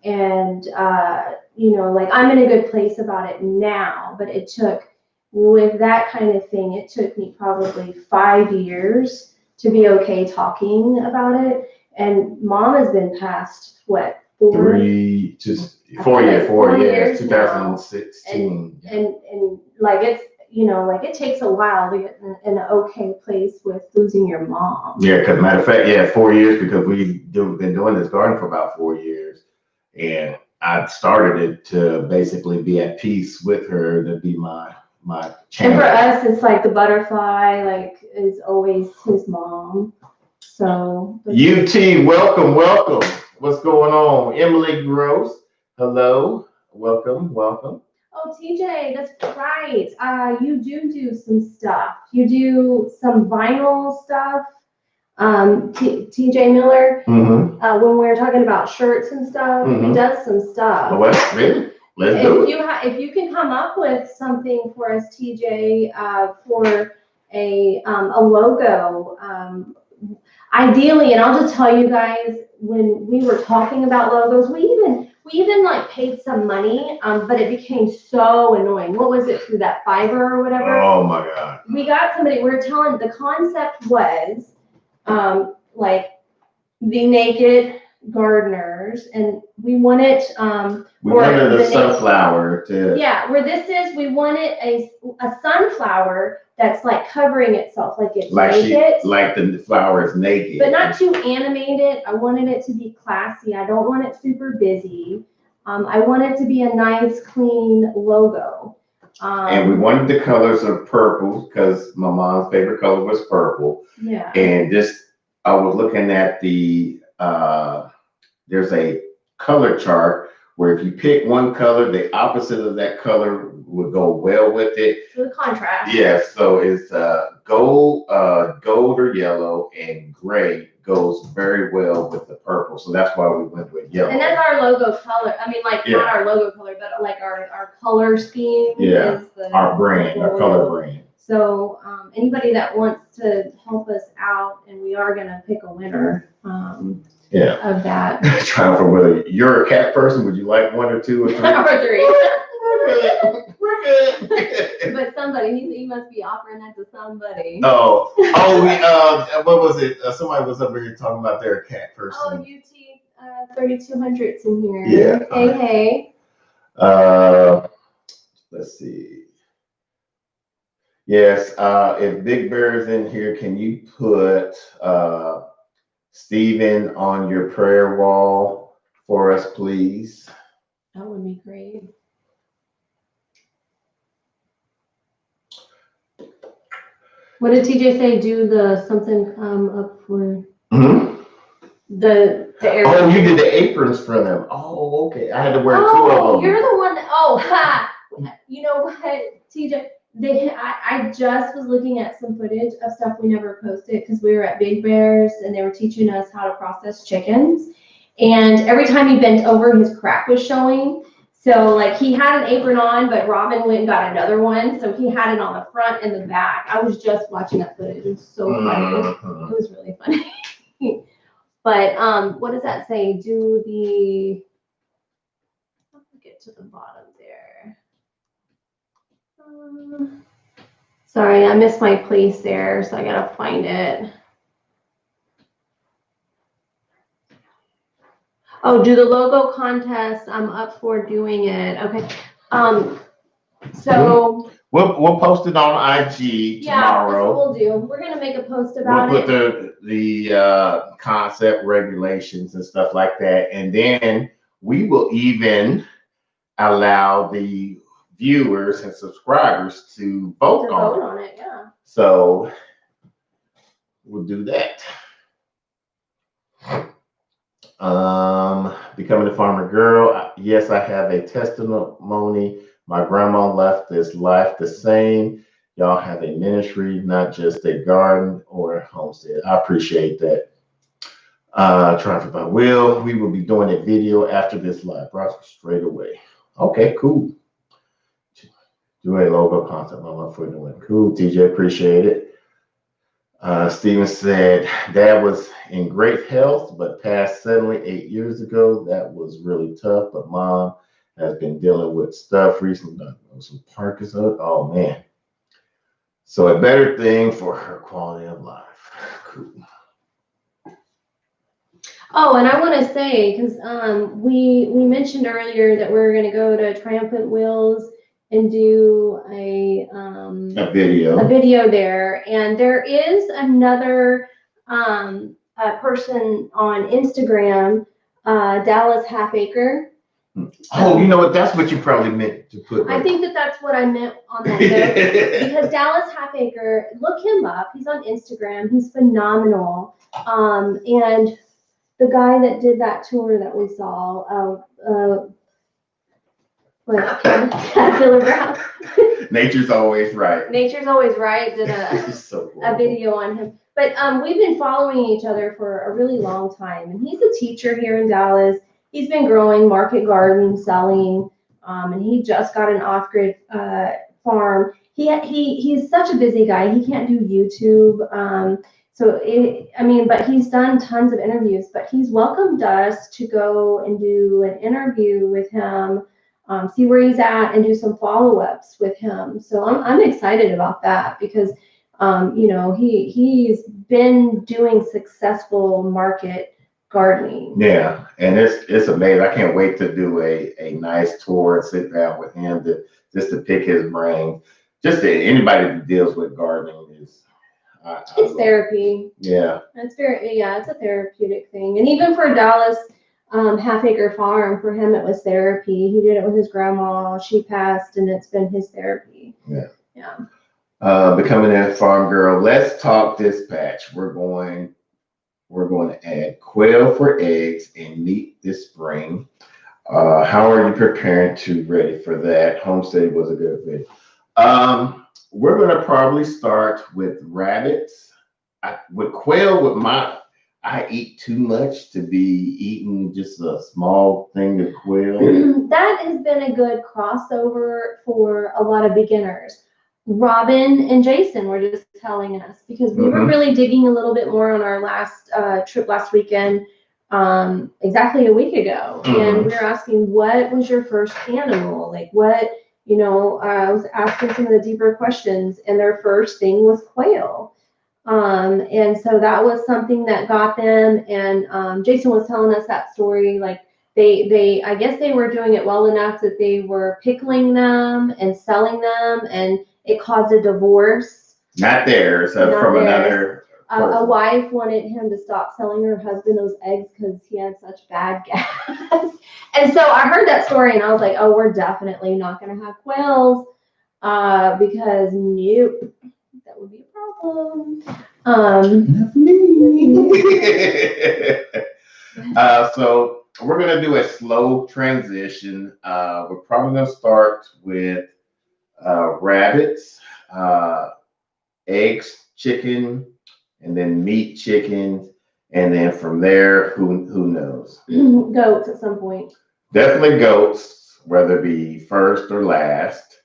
and like I'm in a good place about it now. But it took, with that kind of thing, it took me probably 5 years to be okay talking about it. And mom has been passed what? 4 years, 2016. And like it's like it takes a while to get in an okay place with losing your mom. Yeah, because matter of fact, 4 years because we've been doing this garden for about 4 years, and I started it to basically be at peace with her, to be my channel. And for us, it's like the butterfly, like is always his mom. So UT, welcome. What's going on? Emily Gross, hello, welcome. Oh, TJ, that's right. You do some stuff. You do some vinyl stuff. TJ Miller, when we were talking about shirts and stuff, he does some stuff. Well, really? Let's do it. If you can come up with something for us, TJ, for a logo, ideally, and I'll just tell you guys, when we were talking about logos, we even like paid some money, but it became so annoying. What was it, through that Fiverr or whatever? Oh my God. We got somebody, we were telling, the concept was like the Nakid gardeners, and we wanted we wanted a sunflower where this is, we wanted a sunflower that's like covering itself, like it's naked. Like the flower is naked. But not too animated. I wanted it to be classy. I don't want it super busy. I want it to be a nice, clean logo. And we wanted the colors of purple because my mom's favorite color was purple. Yeah. And I was looking at there's a color chart where if you pick one color, the opposite of that color would go well with it. So the contrast. Yes, so it's gold or yellow, and gray goes very well with the purple. So that's why we went with yellow. And that's our logo color. I mean, like not our logo color, but like our color scheme. Yeah, our brand, our color brand. So anybody that wants to help us out, and we are gonna pick a winner. Of that. Trying for whether you're a cat person, would you like 1 or 2 or 3? Or 3. We're good. But somebody, he must be offering that to somebody. What was it? Somebody was over here talking about their cat person. Oh, UT 3200's in here. Yeah. Hey. Let's see. Yes, if Big Bear is in here, can you put Stephen on your prayer wall for us, please? That would be great. What did TJ say? Do the something up for the air. Oh, you did the aprons for them. Oh, okay. I had to wear 2 of them. You're the one that, you know what, TJ? I just was looking at some footage of stuff we never posted because we were at Big Bear's and they were teaching us how to process chickens. And every time he bent over, his crack was showing. So like he had an apron on, but Robin went and got another one. So he had it on the front and the back. I was just watching that footage. It was so funny. It was really funny. But what does that say? Do the, I'll get to the bottom there. Sorry, I missed my place there, so I gotta find it. Oh, do the logo contest. I'm up for doing it. Okay. So we'll post it on IG tomorrow. That's what we'll do. We're gonna make a post about it. We'll put the concept regulations and stuff like that, and then we will even allow the viewers and subscribers to vote on it. Yeah. So we'll do that. Becoming a farmer girl. Yes, I have a testimony. My grandma left this life the same. Y'all have a ministry, not just a garden or a homestead. I appreciate that. Trying to find Will. We will be doing a video after this live broadcast straight away. Okay, cool. Do a logo concept. I'm for doing cool. TJ, appreciate it. Steven said, Dad was in great health, but passed suddenly 8 years ago. That was really tough, but Mom has been dealing with stuff recently. Some Parkinson's. Oh, man. So a better thing for her quality of life. Cool. Oh, and I want to say, because we mentioned earlier that we're going to go to Triumphant Wheels and do a video there, and there is another person on Instagram, Dallas Half Acre. Oh, you know what? That's what you probably meant to put. I think that's what I meant on that note. Because Dallas Half Acre, look him up. He's on Instagram. He's phenomenal. And the guy that did that tour that we saw, like Caterpillar Brown. Nature's always right. Nature's always right. Did a video on him. But we've been following each other for a really long time. And he's a teacher here in Dallas. He's been growing market garden, selling, and he just got an off-grid farm. He's such a busy guy. He can't do YouTube. But he's done tons of interviews. But he's welcomed us to go and do an interview with him, see where he's at, and do some follow-ups with him. So I'm excited about that because, he's been doing successful market gardening. Yeah, and it's amazing. I can't wait to do a nice tour and sit down with him to pick his brain. Just anybody that deals with gardening is. It's therapy. Yeah. It's a therapeutic thing. And even for Dallas Half Acre Farm, for him it was therapy. He did it with his grandma. She passed, and it's been his therapy. Yeah. Becoming a farm girl. Let's talk dispatch. We're going to add quail for eggs and meat this spring. How are you preparing to ready for that? Homestead was a good video. We're going to probably start with rabbits. With quail, I eat too much to be eating just a small thing of quail. That has been a good crossover for a lot of beginners. Robin and Jason were just telling us, because we were really digging a little bit more on our last trip last weekend, exactly a week ago. And we were asking, what was your first animal? Like what, I was asking some of the deeper questions, and their first thing was quail. And so that was something that got them. And Jason was telling us that story, like I guess they were doing it well enough that they were pickling them and selling them, and it caused a divorce. Not theirs, from another. A wife wanted him to stop selling her husband those eggs because he had such bad gas. And so I heard that story, and I was like, oh, we're definitely not going to have quails because nope, that would be a problem. So we're going to do a slow transition. We're probably going to start with rabbits, eggs, chicken, and then meat, chicken, and then from there, who knows? Goats at some point. Definitely goats, whether it be first or last.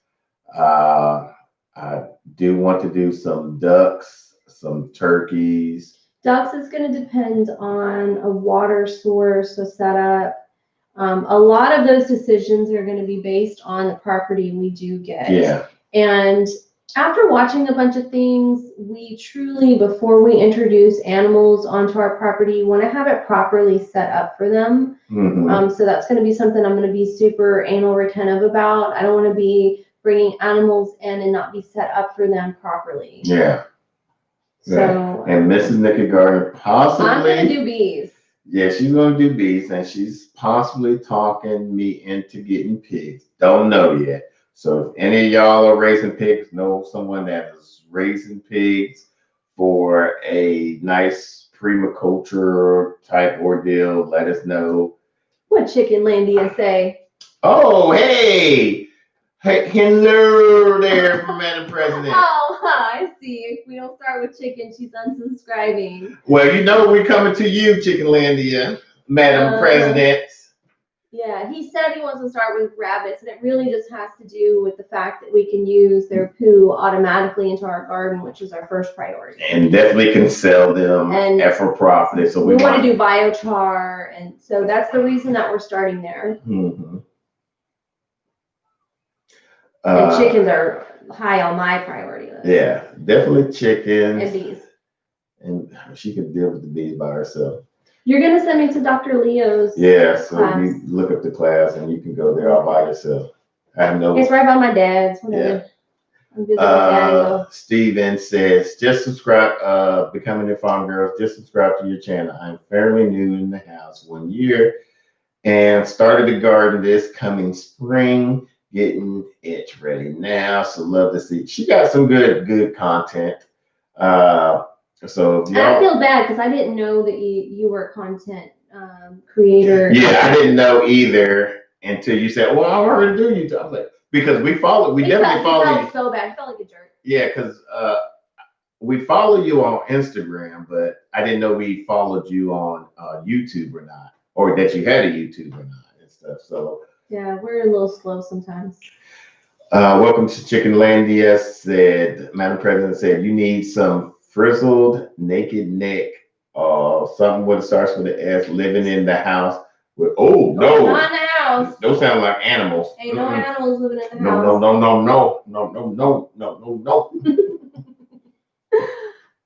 I do want to do some ducks, some turkeys. Ducks is going to depend on a water source, a setup. A lot of those decisions are going to be based on the property we do get. Yeah. And After watching a bunch of things, we truly, before we introduce animals onto our property, want to have it properly set up for them. So that's going to be something I'm going to be super anal retentive about. I don't want to be bringing animals in and not be set up for them properly. Yeah. So. And Mrs. Nakid Gardner possibly. I'm going to do bees. Yeah, she's going to do bees, and she's possibly talking me into getting pigs. Don't know yet. So if any of y'all are raising pigs, know someone that is raising pigs for a nice permaculture type ordeal, let us know. What Chickenlandia say? Oh, hey! Hey, hello there, Madam President. Oh, I see. If we don't start with chicken, she's unsubscribing. Well, you know we're coming to you, Chickenlandia, Madam President. Yeah, he said he wants to start with rabbits, and it really just has to do with the fact that we can use their poo automatically into our garden, which is our first priority. And definitely can sell them for profit. So we want to do biochar, and so that's the reason that we're starting there. And chickens are high on my priority list. Yeah, definitely chickens. And bees. And she can deal with the bees by herself. You're going to send me to Dr. Leo's class. So you look up the class and you can go there all by yourself. I have no. It's right by my dad's. Whatever. Yeah. Steven says, just subscribe, Becoming a Farm Girls, just subscribe to your channel. I'm fairly new in the house 1 year and started a garden this coming spring. Getting it ready now, so love to see. She got some good content. So I feel bad because I didn't know that you were a content creator. Yeah, I didn't know either until you said, "Well, I already do YouTube." I'm like, because we definitely follow you. So bad, I felt like a jerk. Yeah, because we follow you on Instagram, but I didn't know we followed you on YouTube or not, or that you had a YouTube or not and stuff. So. Yeah, we're a little slow sometimes. Welcome to Chickenlandia, said Madam President said, you need some frizzled naked neck or something what starts with the S living in the house. With no. Not in the house. Those sound like animals. Ain't no animals living in the house.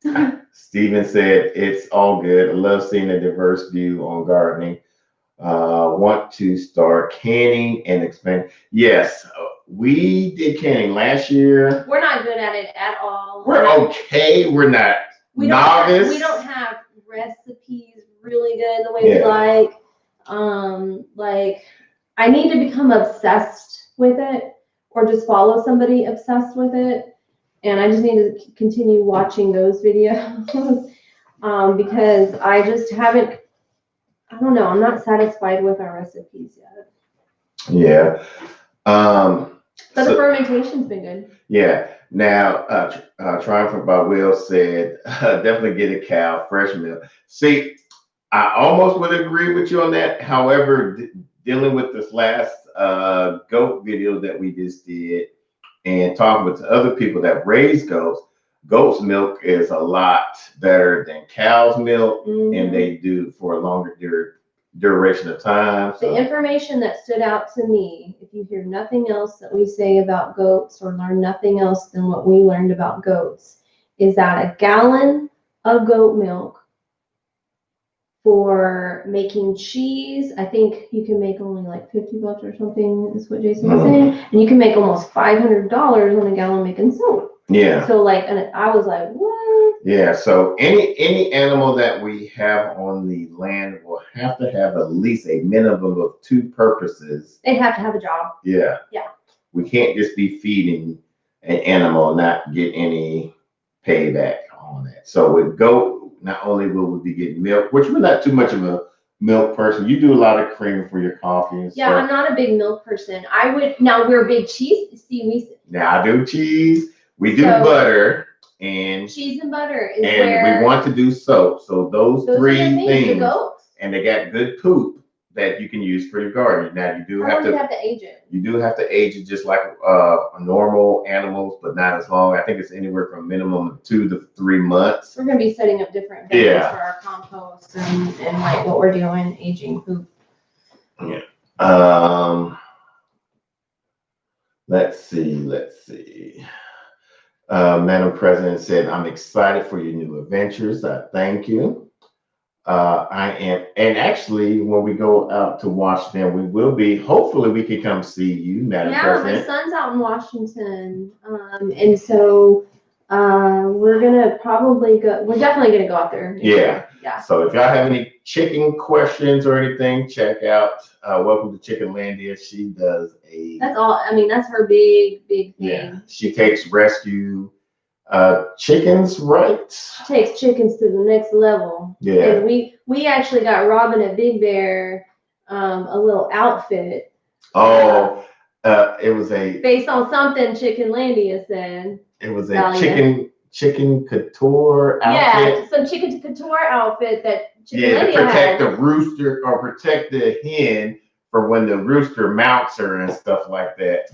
No. Steven said, it's all good. I love seeing a diverse view on gardening. Want to start canning and expand. Yes, we did canning last year. We're not good at it at all. We're okay. We're not novice. We don't have recipes really good the way we like. Like I need to become obsessed with it or just follow somebody obsessed with it. And I just need to continue watching those videos because I just haven't. I don't know. I'm not satisfied with our recipes yet. Yeah. But the fermentation's been good. Yeah. Now, Triumphant by Will said, definitely get a cow, fresh milk. See, I almost would agree with you on that. However, dealing with this last goat video that we just did and talking with other people that raise goat's milk is a lot better than cow's milk, and they do for a longer duration of time. So. The information that stood out to me, if you hear nothing else that we say about goats or learn nothing else than what we learned about goats, is that a gallon of goat milk for making cheese, I think you can make only like $50 or something, is what Jason was saying, and you can make almost $500 on a gallon making soap. Yeah. So like, and I was like, what? Yeah. So any animal that we have on the land will have to have at least a minimum of 2 purposes. They have to have a job. Yeah. Yeah. We can't just be feeding an animal and not get any payback on that. So with goat, not only will we be getting milk, which we're not too much of a milk person. You do a lot of cream for your coffee and stuff. I'm not a big milk person. We're big cheese. Now I do cheese. We do butter and cheese and butter is and we want to do soap. So those 3 things, and they got good poop that you can use for your garden. Now you do have to age it. You do have to age it just like normal animals, but not as long. I think it's anywhere from a minimum of 2 to 3 months. We're going to be setting up different bins for our compost and like what we're doing, aging poop. Yeah. Let's see. Madam President said, I'm excited for your new adventures. I thank you. I am, and actually, when we go out to Washington, we will be. Hopefully, we can come see you, Madam President. Yeah, my son's out in Washington, and so we're gonna probably go. We're definitely gonna go out there. Yeah. Yeah. So if y'all have any chicken questions or anything, check out Welcome to Chickenlandia. She does a. That's all. I mean, that's her big thing. Yeah. She takes rescue chickens, right? She takes chickens to the next level. Yeah. And we actually got Robin at Big Bear a little outfit. Oh, it was a based on something Chickenlandia said. It was a chicken couture outfit. Yeah, some chicken couture outfit that Chickenlandia to protect had. the rooster or protect the hen for when the rooster mounts her and stuff like that.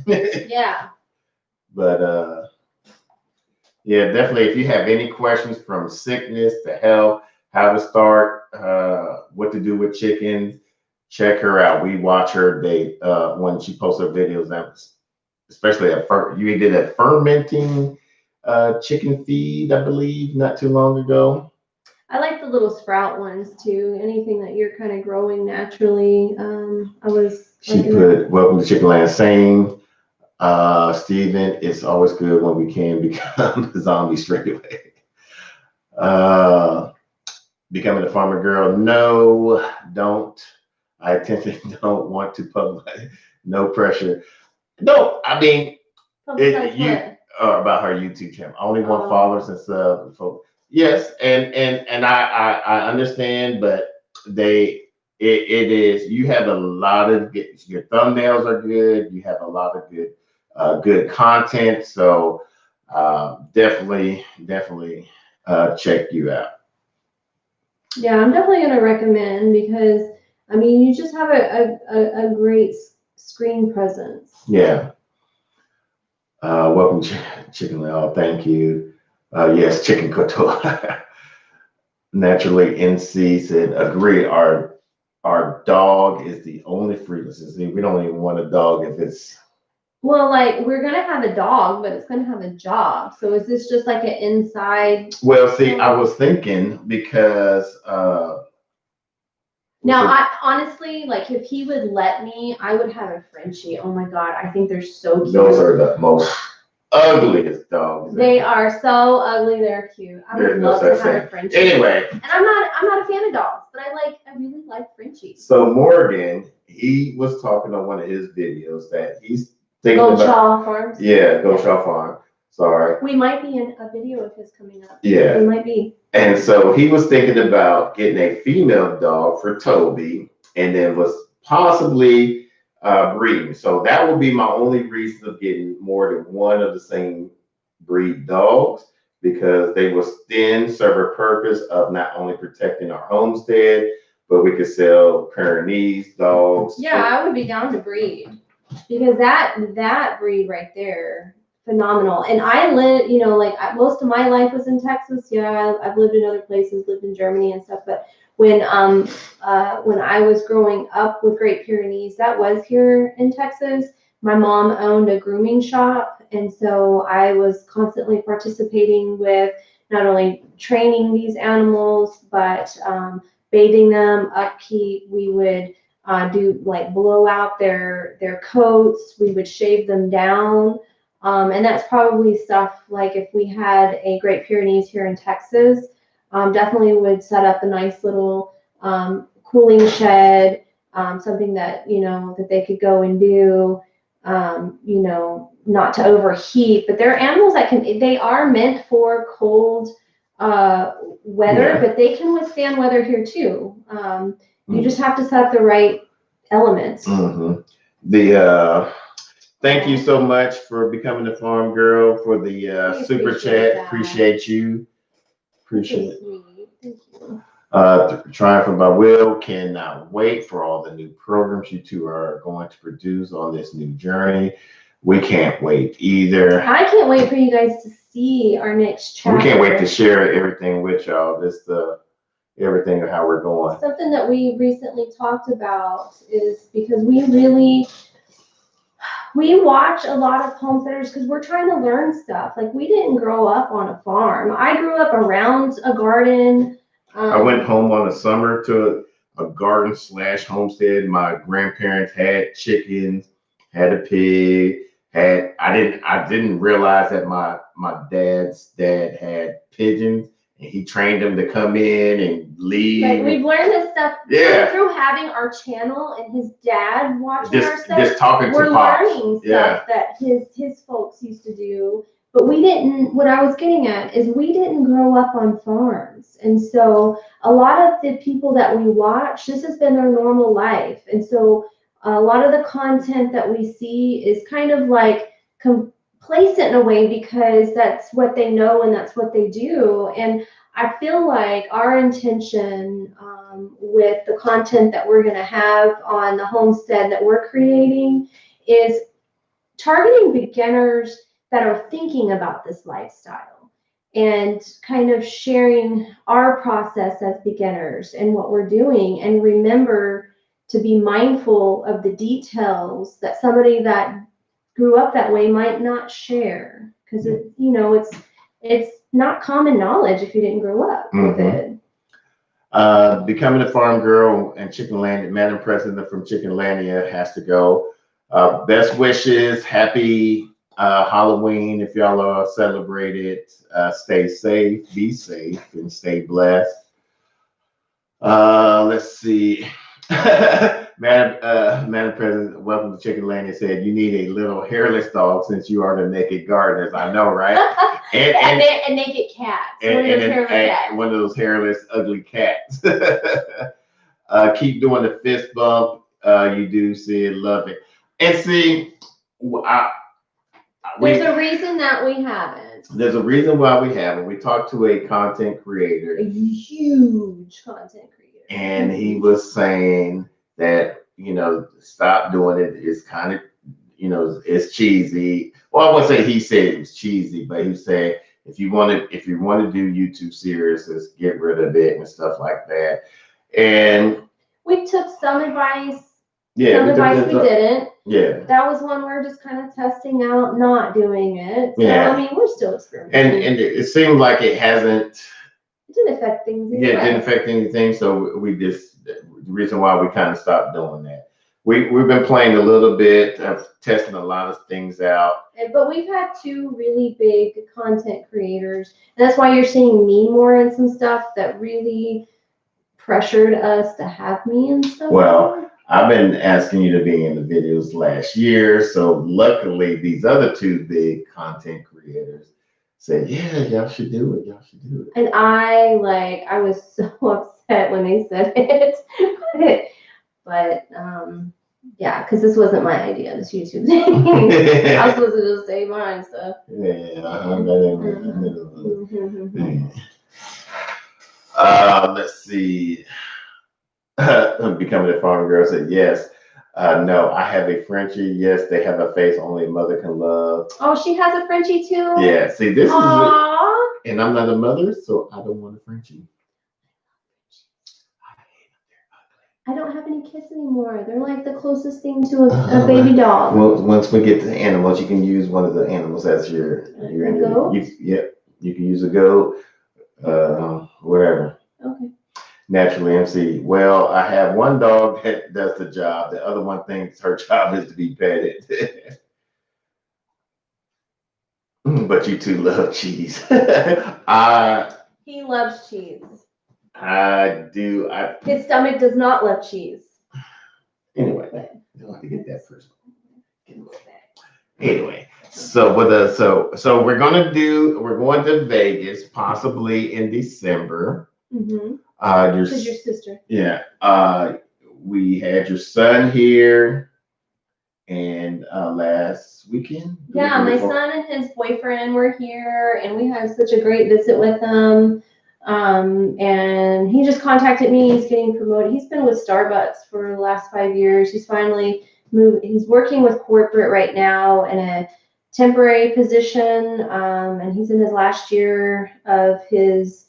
Yeah. But yeah, definitely. If you have any questions from sickness to health, how to start, what to do with chickens, check her out. We watch her when she posts her videos, especially you did a fermenting chicken feed, I believe, not too long ago. I like the little sprout ones too. Anything that you're kind of growing naturally. She put Welcome to Chickenland saying, Stephen, it's always good when we can become a zombie straight away. Becoming a farmer girl, no, don't. I intentionally don't want to publish. No pressure. No, I mean, about her YouTube channel. Only want followers and subs. Yes, and I understand, but it is, you have a lot of your thumbnails are good. You have a lot of good content. So definitely check you out. Yeah, I'm definitely gonna recommend because I mean you just have a great screen presence. Yeah. Welcome, Chicken Lil. Thank you. Yes, Chicken Couture. Naturally, NC said, agree. Our dog is the only frequency. We don't even want a dog if it's. Well, like we're gonna have a dog, but it's gonna have a job. So is this just like an inside? Well, see, I was thinking because. Now, I honestly, like, if he would let me, I would have a Frenchie. Oh my God, I think they're so cute. Those are the most ugliest dogs. They are so ugly. They're cute. I would love to have a Frenchie. Anyway, and I'm not a fan of dogs, but I really like Frenchies. So Morgan, he was talking on one of his videos that he's thinking about Shaw Farms. Yeah, Shaw Farm. Sorry. We might be in a video of his coming up. Yeah. We might be. And so he was thinking about getting a female dog for Toby and then was possibly breeding. So that would be my only reason of getting more than one of the same breed dogs, because they will then serve a purpose of not only protecting our homestead, but we could sell Pyrenees dogs. Yeah, I would be down to breed because that breed right there, phenomenal. And I live, most of my life was in Texas. Yeah, I've lived in other places, lived in Germany and stuff. But when I was growing up with Great Pyrenees, that was here in Texas. My mom owned a grooming shop, and so I was constantly participating with not only training these animals, but bathing them, upkeep. We would do like blow out their coats. We would shave them down. And that's probably stuff like if we had a Great Pyrenees here in Texas, definitely would set up a nice little cooling shed, something that, that they could go and do, not to overheat, but they're animals that they are meant for cold weather, but they can withstand weather here too. You just have to set up the right elements. Mm-hmm. Thank you so much for becoming a farm girl, for the super chat. That. Appreciate you. Appreciate it. Thank you. Triumphant by Will, cannot wait for all the new programs you two are going to produce on this new journey. We can't wait either. I can't wait for you guys to see our next chapter. We can't wait to share everything with y'all. Everything of how we're going. Something that we recently talked about is because we really We watch a lot of homesteaders because we're trying to learn stuff. Like we didn't grow up on a farm. I grew up around a garden. I went home on the summer to a garden / homestead. My grandparents had chickens, had a pig, I didn't realize that my dad's dad had pigeons and he trained them to come in and leave. Like we've learned this stuff through having our channel and his dad watching our stuff. Just talking We're to Pops. learning stuff that his folks used to do. But we didn't, what I was getting at is we didn't grow up on farms. And so a lot of the people that we watch, this has been their normal life. And so a lot of the content that we see is kind of like complacent in a way because that's what they know and that's what they do. And I feel like our intention with the content that we're going to have on the homestead that we're creating is targeting beginners that are thinking about this lifestyle and kind of sharing our process as beginners and what we're doing. And remember to be mindful of the details that somebody that grew up that way might not share, because it's not common knowledge if you didn't grow up with it. Becoming a farm girl and Chickenlandia, Madam President from Chickenlandia has to go. Best wishes, happy Halloween if y'all are celebrated. Stay safe, be safe, and stay blessed. Let's see. Madam President, welcome to Chickenlandia, said you need a little hairless dog since you are the naked gardeners. I know, right? And naked cat. One of those hairless, ugly cats. Keep doing the fist bump. You do see it, love it. And see, there's a reason that we haven't. There's a reason why we haven't. We talked to a content creator. A huge content creator. And he was saying that, stop doing it. It's kind of, it's cheesy. Well, I wouldn't say he said it was cheesy, but he said, if you want to do YouTube series, just get rid of it and stuff like that. And we took some advice. Yeah, some advice we didn't. Yeah. That was one we're just kind of testing out, not doing it. So, yeah. I mean, we're still experimenting. And it seemed like it hasn't. It didn't affect things. Yeah, it didn't affect anything. So the reason why we kind of stopped doing that. We've been playing a little bit of testing a lot of things out. But we've had two really big content creators. And that's why you're seeing me more in some stuff that really pressured us to have me and stuff. Well, I've been asking you to be in the videos last year. So luckily, these other two big content creators said, yeah, y'all should do it. Y'all should do it. And I was so upset when they said it. But yeah, because this wasn't my idea, this YouTube thing. I was supposed to just say mine stuff. Let's see. Becoming a farm girl said yes. No, I have a Frenchie. Yes, they have a face only a mother can love. Oh, she has a Frenchie too? Yeah, see, this Aww. And I'm not a mother, so I don't want a Frenchie. I don't have any kids anymore. They're like the closest thing to a baby dog. Well, once we get to the animals, you can use one of the animals as your goat? You can use a goat, whatever. Okay. Naturally, MC. Well, I have one dog that does the job. The other one thinks her job is to be petted. But you two love cheese. He loves cheese. I do. His stomach does not love cheese. Anyway, I don't have to get that first. Anyway, so we're going to Vegas possibly in December. Mm-hmm. Because your sister. Yeah. We had your son here, and last weekend. Yeah, my son and his boyfriend were here, and we had such a great visit with them. And he just contacted me. He's getting promoted. He's been with Starbucks for the last 5 years. He's finally moved. He's working with corporate right now in a temporary position, and he's in his last year of his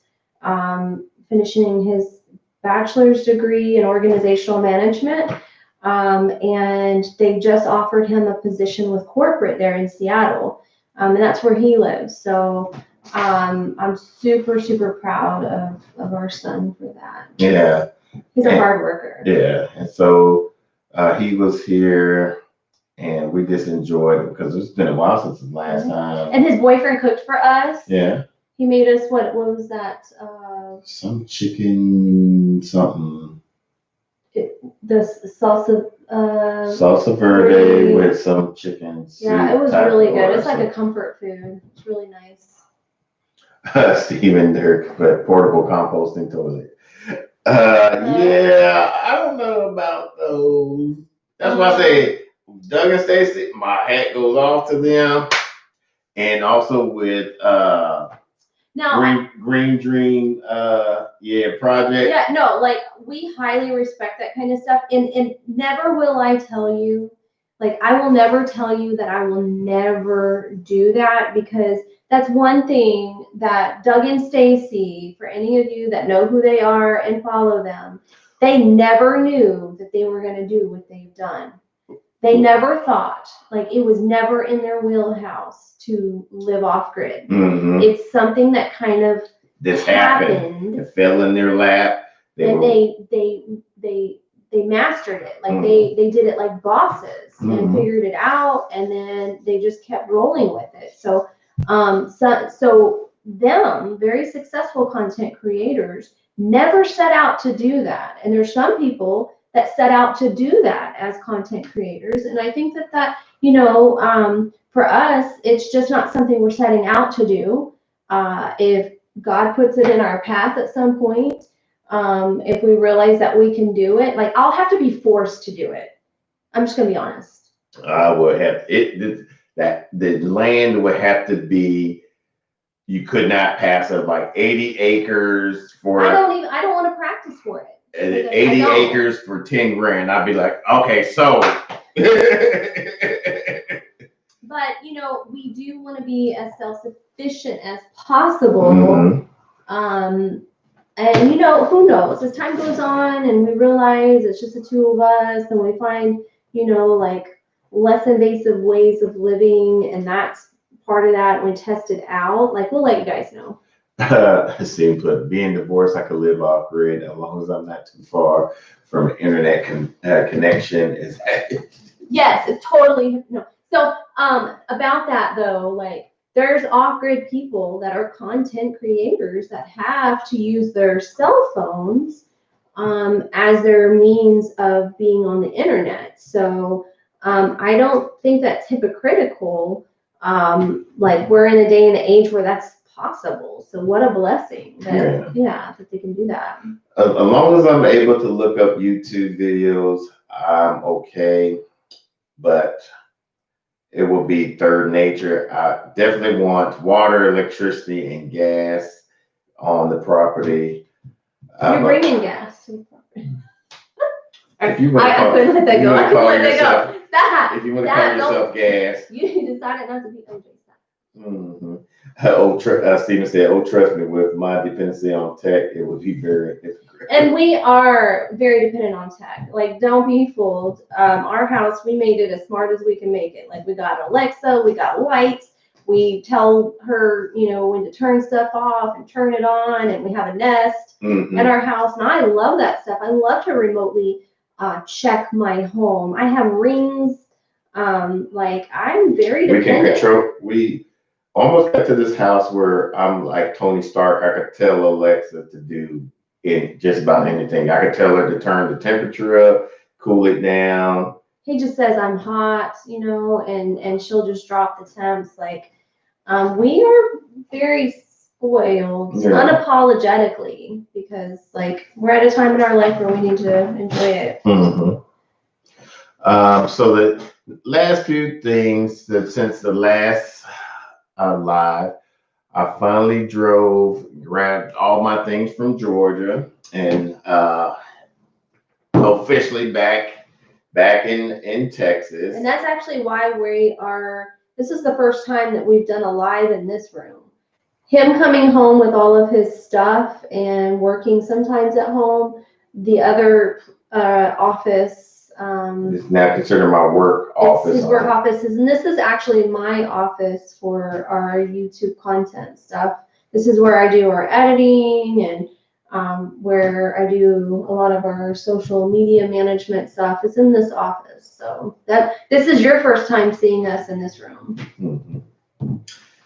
finishing his bachelor's degree in organizational management. and they just offered him a position with corporate there in Seattle, and that's where he lives. So I'm super, super proud of our son for that. Yeah. He's a hard worker. Yeah. And so he was here and we just enjoyed it because it's been a while since the last time. And his boyfriend cooked for us. Yeah. He made us what was that? Some chicken something. The salsa. Salsa verde with some chicken. Yeah, it was really good. It's like a comfort food. It's really nice. Steven, their portable composting toilet. Yeah, I don't know about those. That's why I say Doug and Stacy, my hat goes off to them. And also with Green Dream project. Yeah, no, like we highly respect that kind of stuff. And never will I tell you, like I will never tell you that I will never do that, because that's one thing that Doug and Stacy, for any of you that know who they are and follow them, they never knew that they were going to do what they've done. They never thought, like it was never in their wheelhouse to live off grid. Mm-hmm. It's something that kind of this happened. It fell in their lap. They mastered it. Like they did it like bosses and figured it out, and then they just kept rolling with it. So them very successful content creators never set out to do that. And there's some people that set out to do that as content creators. And I think that for us, it's just not something we're setting out to do. If God puts it in our path at some point, if we realize that we can do it, like I'll have to be forced to do it. I'm just gonna be honest. I would have that the land would have to be, you could not pass up like 80 acres for. I don't want to practice for it. 80 acres for 10 grand. I'd be like, okay, so. But we do want to be as self-sufficient as possible. Mm-hmm. And who knows? As time goes on and we realize it's just the two of us, and we find, like less invasive ways of living, and that's part of that when tested out, like we'll let you guys know. Seems like being divorced, I could live off grid as long as I'm not too far from an internet connection. Is that yes, it's totally no. So about that though, like there's off-grid people that are content creators that have to use their cell phones as their means of being on the internet. So I don't think that's hypocritical. Like we're in a day and age where that's possible. So what a blessing that that they can do that. As long as I'm able to look up YouTube videos, I'm okay. But it will be third nature. I definitely want water, electricity, and gas on the property. You're bringing gas to the property. If you want to call, couldn't let that go. I couldn't let that go. Stop. If you want to call yourself gas. You decided not to be OJ. Mm-hmm. Steven said, "Oh, trust me, with my dependency on tech, it would be very difficult." And we are very dependent on tech. Like, don't be fooled. Our house, we made it as smart as we can make it. Like, we got Alexa, we got lights. We tell her, when to turn stuff off and turn it on, and we have a Nest at our house. And I love that stuff. I love to remotely check my home. I have Rings. Like, I'm very dependent. We almost got to this house where I'm like Tony Stark. I could tell Alexa to do just about anything. I could tell her to turn the temperature up, cool it down. He just says I'm hot, and she'll just drop the temps. Like, we are very spoiled, unapologetically, because like we're at a time in our life where we need to enjoy it. Mm-hmm. So the last few things that since the last live, I finally grabbed all my things from Georgia, and officially back in Texas. And that's actually why this is the first time that we've done a live in this room. Him coming home with all of his stuff and working sometimes at home. The other office It's now considered my work office. His work offices, and this is actually my office for our YouTube content stuff. This is where I do our editing and where I do a lot of our social media management stuff. It's in this office. So this is your first time seeing us in this room. Mm-hmm.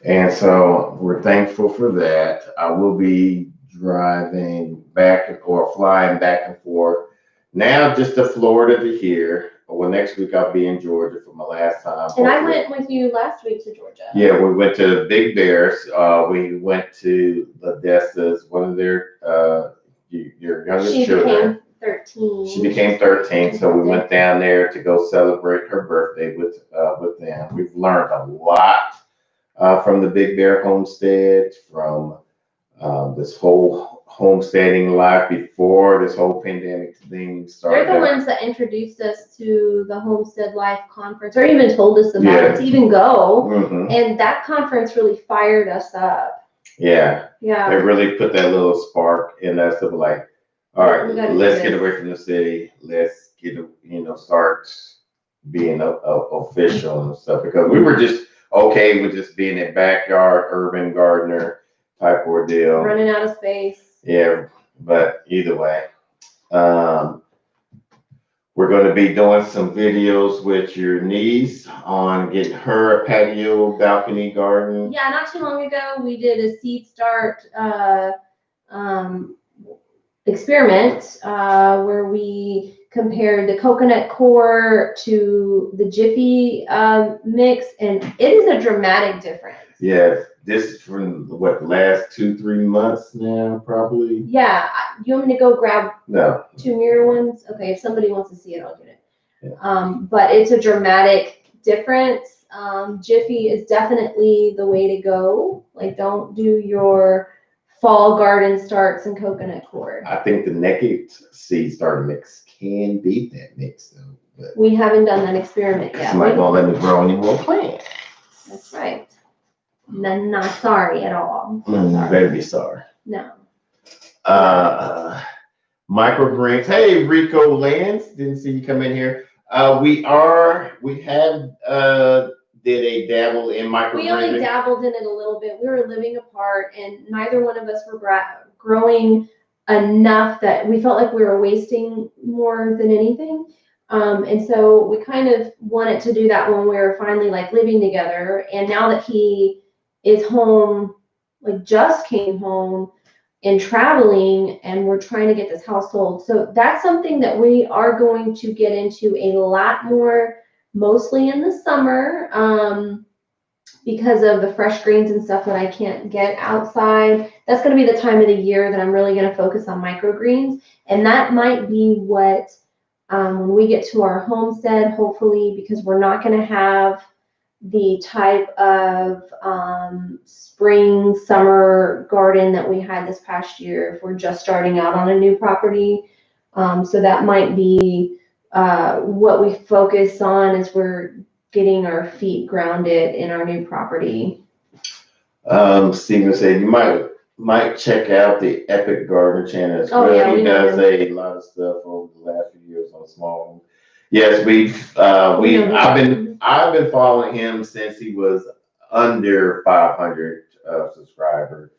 And so we're thankful for that. I will be driving back or flying back and forth now just to Florida to here. Well, next week I'll be in Georgia for my last time. And I went with you last week to Georgia. Yeah, we went to Big Bears. We went to Odessa's, one of their your youngest children. Became 13. She became 13, so we went down there to go celebrate her birthday with them. We've learned a lot from the Big Bear homestead, from this whole homesteading life before this whole pandemic thing started. They're the ones that introduced us to the Homestead Life Conference, or even told us about it to even go. Mm-hmm. And that conference really fired us up. Yeah. Yeah. It really put that little spark in us of like, all right, let's get away from the city. Let's get, start being official and stuff, because we were just okay with just being a backyard urban gardener type ordeal. Running out of space. Yeah, but either way, we're going to be doing some videos with your niece on getting her a patio balcony garden. Yeah, not too long ago we did a seed start experiment where we compared the coconut core to the Jiffy mix, and it is a dramatic difference. Yes, this is from what, last 2-3 months now, probably. Yeah, you want me to go grab No 2 mirror ones? Okay, if somebody wants to see it, I'll get it. Yeah. But it's a dramatic difference. Jiffy is definitely the way to go. Like, don't do your fall garden starts in coconut core. I think the Nakid seed starter mix can beat that mix though. But we haven't done that experiment yet. Somebody won't let me grow any more plants. That's right. Not sorry at all. You better be sorry. No. Microgreens. Hey, Rico Lance. Didn't see you come in here. We have did a dabble in microgreens. We only dabbled in it a little bit. We were living apart, and neither one of us were growing enough that we felt like we were wasting more than anything. And so we kind of wanted to do that when we were finally like living together. And now that he is home, like just came home and traveling, and we're trying to get this household. So that's something that we are going to get into a lot more, mostly in the summer, because of the fresh greens and stuff that I can't get outside. That's going to be the time of the year that I'm really going to focus on microgreens. And that might be what, when we get to our homestead, hopefully, because we're not going to have the type of spring, summer garden that we had this past year if we're just starting out on a new property. So that might be what we focus on as we're getting our feet grounded in our new property. Steven said you might check out the Epic Garden channel as well. Oh, yeah, he does a lot of stuff over the last few years on small homes. Yes, I've been following him since he was under 500 subscribers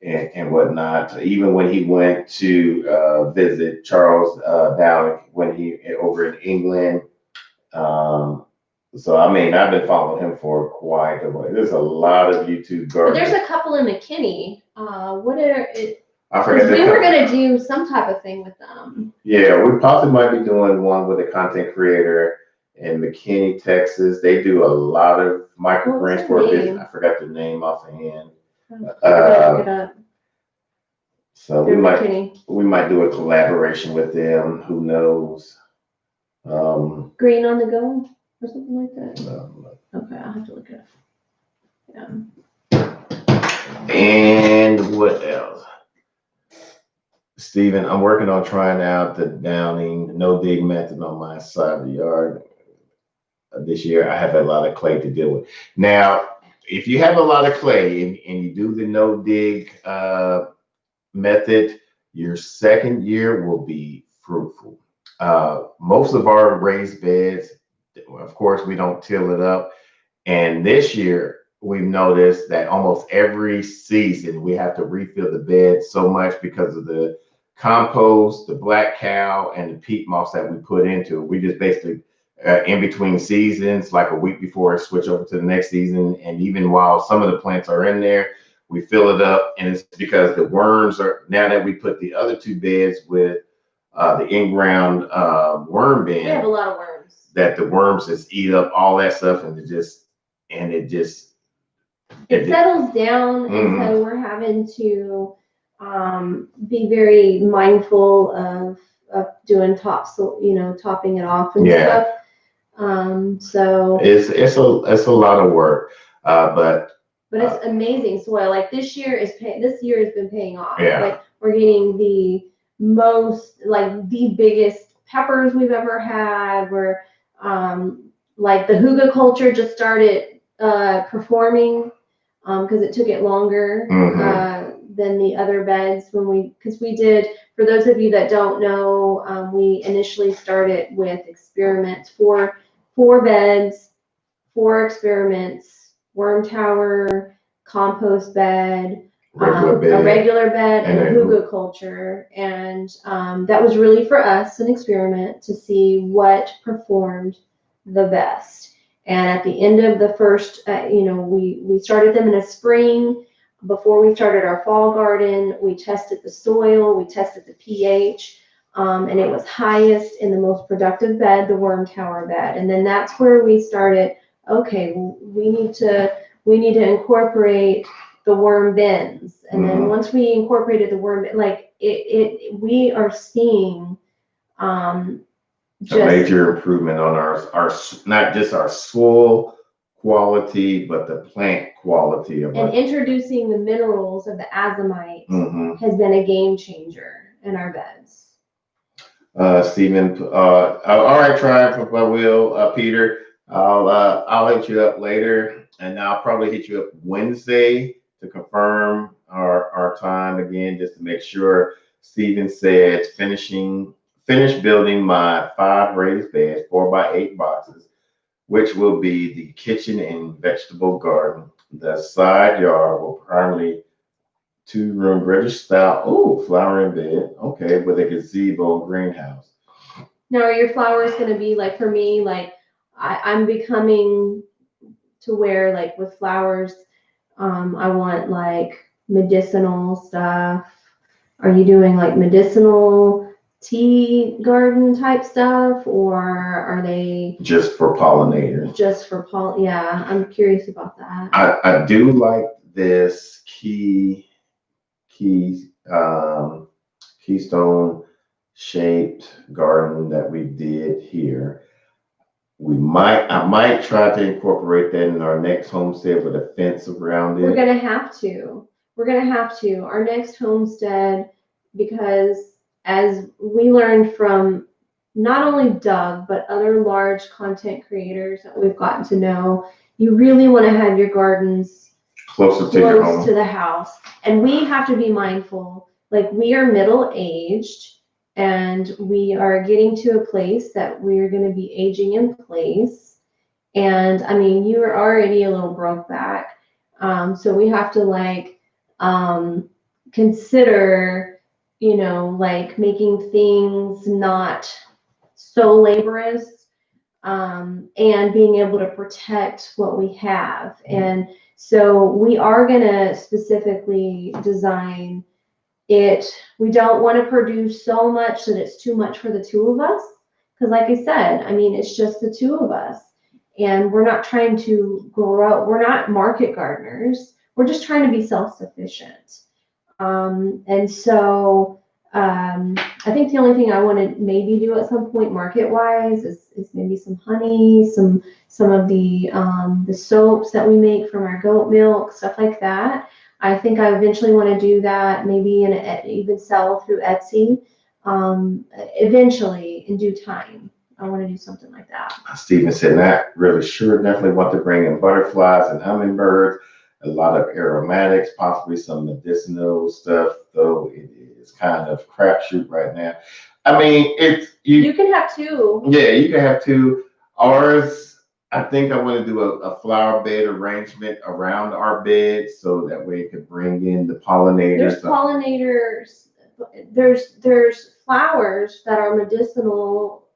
and whatnot. Even when he went to visit Charles Dowling when he over in England. So I mean, I've been following him for quite a while. There's a lot of YouTube gardeners. There's a couple in McKinney. I forget. We were gonna do some type of thing with them. Yeah, we possibly might be doing one with a content creator in McKinney, Texas. They do a lot of microgreens for a business. I forgot the name offhand. So we might do a collaboration with them. Who knows? Green on the Go or something like that. No. Okay, I'll have to look it up. Yeah. And what else? Steven, I'm working on trying out the Downing no dig method on my side of the yard this year. I have a lot of clay to deal with. Now, if you have a lot of clay and you do the no dig method, your second year will be fruitful. Most of our raised beds, of course, we don't till it up. And this year, we've noticed that almost every season we have to refill the bed so much because of the compost, the black cow, and the peat moss that we put into it. We just basically, in between seasons, like a week before I switch over to the next season, and even while some of the plants are in there, we fill it up. And it's because the worms are, now that we put the other two beds with the in-ground worm We have bin, a lot of worms. that the worms just eat up all that stuff, and it just It settles down, and so we're having to be very mindful of doing topping it off and stuff. So it's a lot of work, but it's amazing soil. Like this year has been paying off. Yeah. Like we're getting the most, like the biggest peppers we've ever had. We're like the Huga culture just started performing because it took it longer than the other beds because we did, for those of you that don't know, we initially started with experiments for 4 beds, 4 experiments: worm tower, compost bed, a regular bed, and a Huga culture. And that was really for us an experiment to see what performed the best. And at the end of the first, we started them in a spring. Before we started our fall garden, we tested the soil, we tested the pH, and it was highest in the most productive bed, the worm tower bed. And then that's where we started, okay, we need to incorporate the worm bins. And then once we incorporated the worm, like we are seeing a major improvement on our not just our soil quality, but the plant quality of and introducing the minerals of the azomite has been a game changer in our beds. Stephen, all right, try if I will, Peter. I'll hit you up later, and I'll probably hit you up Wednesday to confirm our time again, just to make sure. Stephen said finish building my 5 raised beds, 4x8 boxes, which will be the kitchen and vegetable garden. The side yard will primarily 2-room British style, flowering bed, okay, with a gazebo and greenhouse. Now, are your flowers going to be like, for me, like I'm becoming to where, like with flowers, I want like medicinal stuff. Are you doing like medicinal tea garden type stuff, or are they just for pollinators? Just for yeah, I'm curious about that. I do like this keystone shaped garden that we did here. I might try to incorporate that in our next homestead with a fence around it. We're gonna have to. Our next homestead, because as we learned from not only Doug, but other large content creators that we've gotten to know, you really want to have your gardens close to your home, to the house. And we have to be mindful, like we are middle-aged and we are getting to a place that we're going to be aging in place. And I mean, you are already a little broke back. So we have to like consider, like making things not so laborious, and being able to protect what we have. And so we are going to specifically design it. We don't want to produce so much that it's too much for the 2 of us. Because like I said, I mean, it's just the 2 of us. And we're not trying to grow. We're not market gardeners. We're just trying to be self-sufficient. And so I think the only thing I want to maybe do at some point market-wise is maybe some honey, some of the soaps that we make from our goat milk, stuff like that. I think I eventually want to do that, maybe even sell through Etsy. Eventually, in due time, I want to do something like that. Stephen said, not really sure. Definitely want to bring in butterflies and hummingbirds, a lot of aromatics, possibly some medicinal stuff, though it is kind of crapshoot right now. I mean, it's You can have two. Yeah, you can have two. Ours, I think I want to do a flower bed arrangement around our bed so that way it could bring in the pollinators. There's pollinators. There's flowers that are medicinal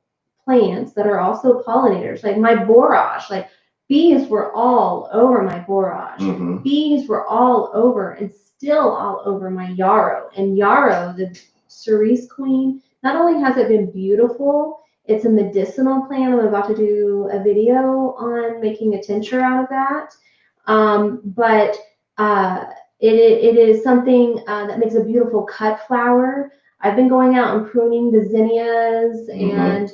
plants that are also pollinators. Like my borage, like bees were all over my borage. Mhm. Bees were all over and still all over my yarrow. And yarrow, the cerise queen, not only has it been beautiful, it's a medicinal plant. I'm about to do a video on making a tincture out of that. But it is something that makes a beautiful cut flower. I've been going out and pruning the zinnias and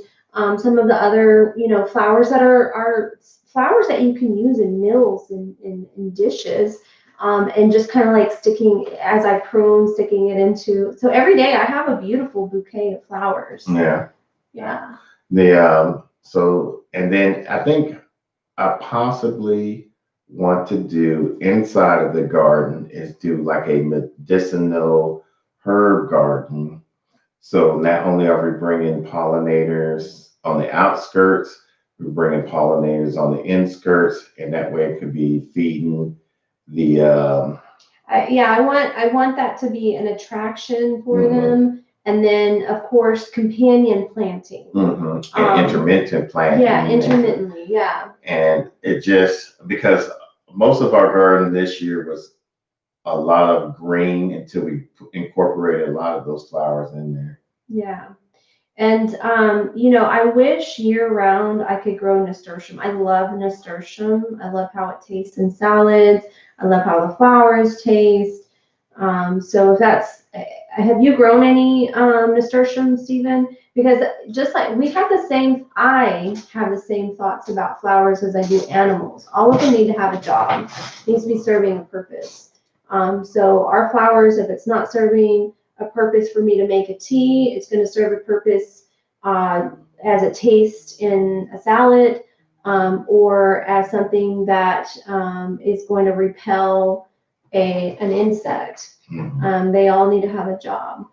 some of the other, flowers that are flowers that you can use in meals and in dishes. And just kind of like sticking, as I prune, sticking it into. So every day I have a beautiful bouquet of flowers. Yeah. Yeah. So and then I think I possibly want to do inside of the garden is do like a medicinal herb garden. So not only are we bringing pollinators on the outskirts, we're bringing pollinators on the inskirts, and that way it could be feeding the. I want that to be an attraction for them, and then of course companion planting. And intermittent planting. Yeah, intermittently. Yeah. And it just because most of our garden this year was a lot of green until we incorporated a lot of those flowers in there. Yeah. And, I wish year round I could grow nasturtium. I love nasturtium. I love how it tastes in salads. I love how the flowers taste. So if that's, have you grown any nasturtium, Stephen? Because just like I have the same thoughts about flowers as I do animals. All of them need to have a job, needs to be serving a purpose. So our flowers, if it's not serving a purpose for me to make a tea, it's going to serve a purpose as a taste in a salad, or as something that is going to repel an insect. They all need to have a job.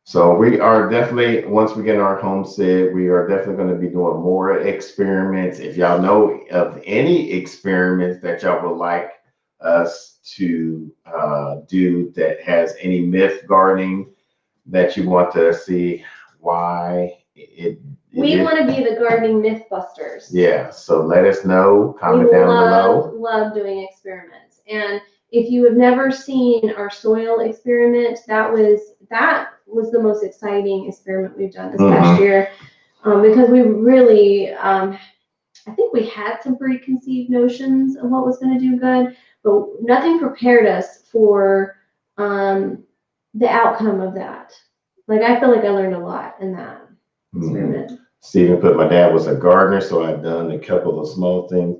So we are definitely, once we get our homestead, we are definitely going to be doing more experiments. If y'all know of any experiments that y'all would like us to do that has any myth gardening that you want to see why we want to be the gardening myth busters. Yeah, so let us know, comment down below. Love doing experiments. And if you have never seen our soil experiment, that was the most exciting experiment we've done this past year, because we really, I think we had some preconceived notions of what was going to do good, but nothing prepared us for the outcome of that. Like, I feel like I learned a lot in that experiment. Stephen put, my dad was a gardener, so I've done a couple of small things.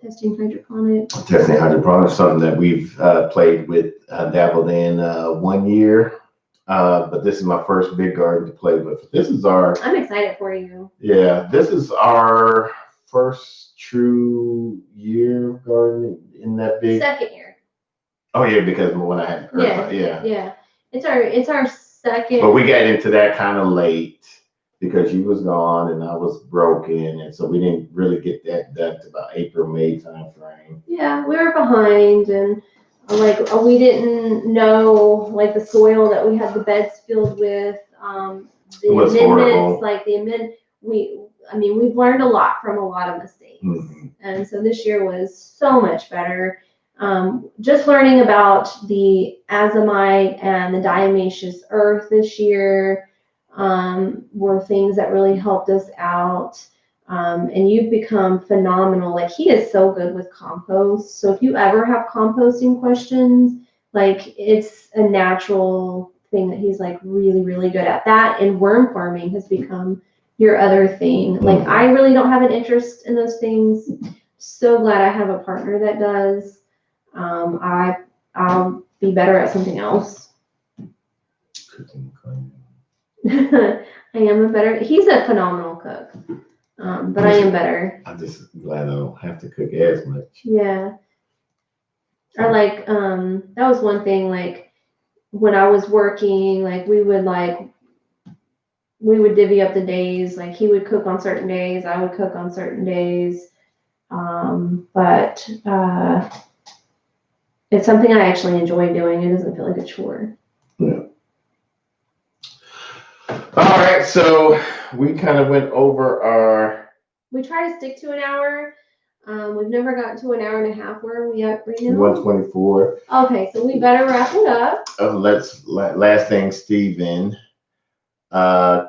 Testing hydroponics, something that we've played with, dabbled in 1 year. But this is my first big garden to play with. I'm excited for you. Yeah, this is our first true year of gardening in that big. Second year. Oh yeah, because when I had yeah. It's our second. But we got into that kind of late because you was gone and I was broken, and so we didn't really get that done to about April, May time frame. Yeah, we were behind, and we didn't know like the soil that we had the beds filled with. The amendments, we've learned a lot from a lot of mistakes, and so this year was so much better. Just learning about the azomite and the diatomaceous earth this year were things that really helped us out. And you've become phenomenal. Like, he is so good with compost. So if you ever have composting questions, like, it's a natural thing that he's like really, really good at. That, and worm farming has become your other thing. Like, I really don't have an interest in those things. So glad I have a partner that does. I'll be better at something else. He's a phenomenal cook. But I am better. I'm just glad I don't have to cook as much. Yeah. Or like, that was one thing, like, when I was working, like, we would like we would divvy up the days. Like he would cook on certain days, I would cook on certain days. But it's something I actually enjoy doing. It doesn't feel like a chore. Yeah. All right, so we kind of went over our. We try to stick to an hour. We've never gotten to an hour and a half. Where are we at right now? 124. Okay, so we better wrap it up. Last thing, Steven.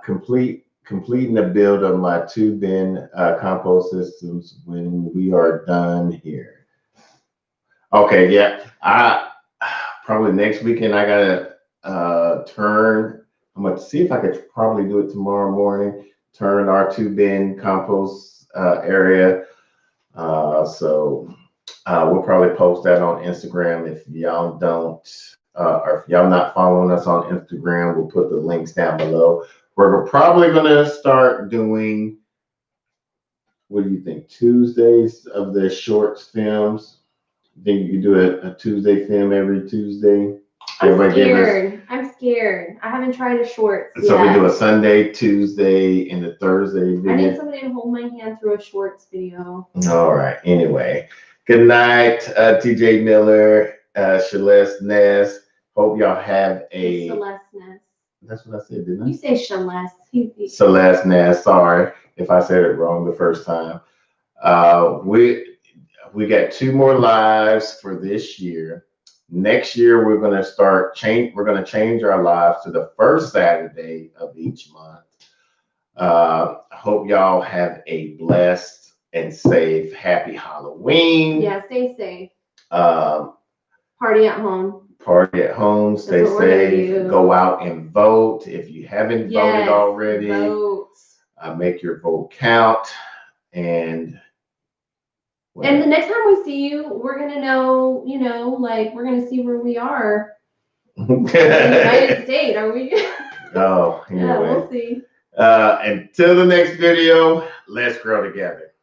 Completing the build of my 2-bin compost systems when we are done here. Okay, yeah. I probably next weekend I gotta turn. I'm gonna see if I could probably do it tomorrow morning. Turn our 2-bin compost area. So we'll probably post that on Instagram. If y'all don't, or if y'all not following us on Instagram, we'll put the links down below. We're probably gonna start doing. What do you think? Tuesdays of the shorts films. Think you could do a Tuesday film every Tuesday? I'm scared. I haven't tried a short. So we do a Sunday, Tuesday, and a Thursday video. I need somebody to hold my hand through a shorts video. All right. Anyway, good night, TJ Miller, Celeste Ness. Hope y'all have a. Celeste Ness. That's what I said, didn't I? You say Celeste. Celeste Ness. Sorry if I said it wrong the first time. We got 2 more lives for this year. Next year we're gonna change our lives to the first Saturday of each month. I hope y'all have a blessed and safe, happy Halloween. Yeah, stay safe. Party at home. Stay safe. Go out and vote if you haven't voted already. Vote. Make your vote count. And the next time we see you, we're gonna know. We're gonna see where we are. In the United States, are we? Oh, anyway. Yeah, we'll see. Until the next video, let's grow together.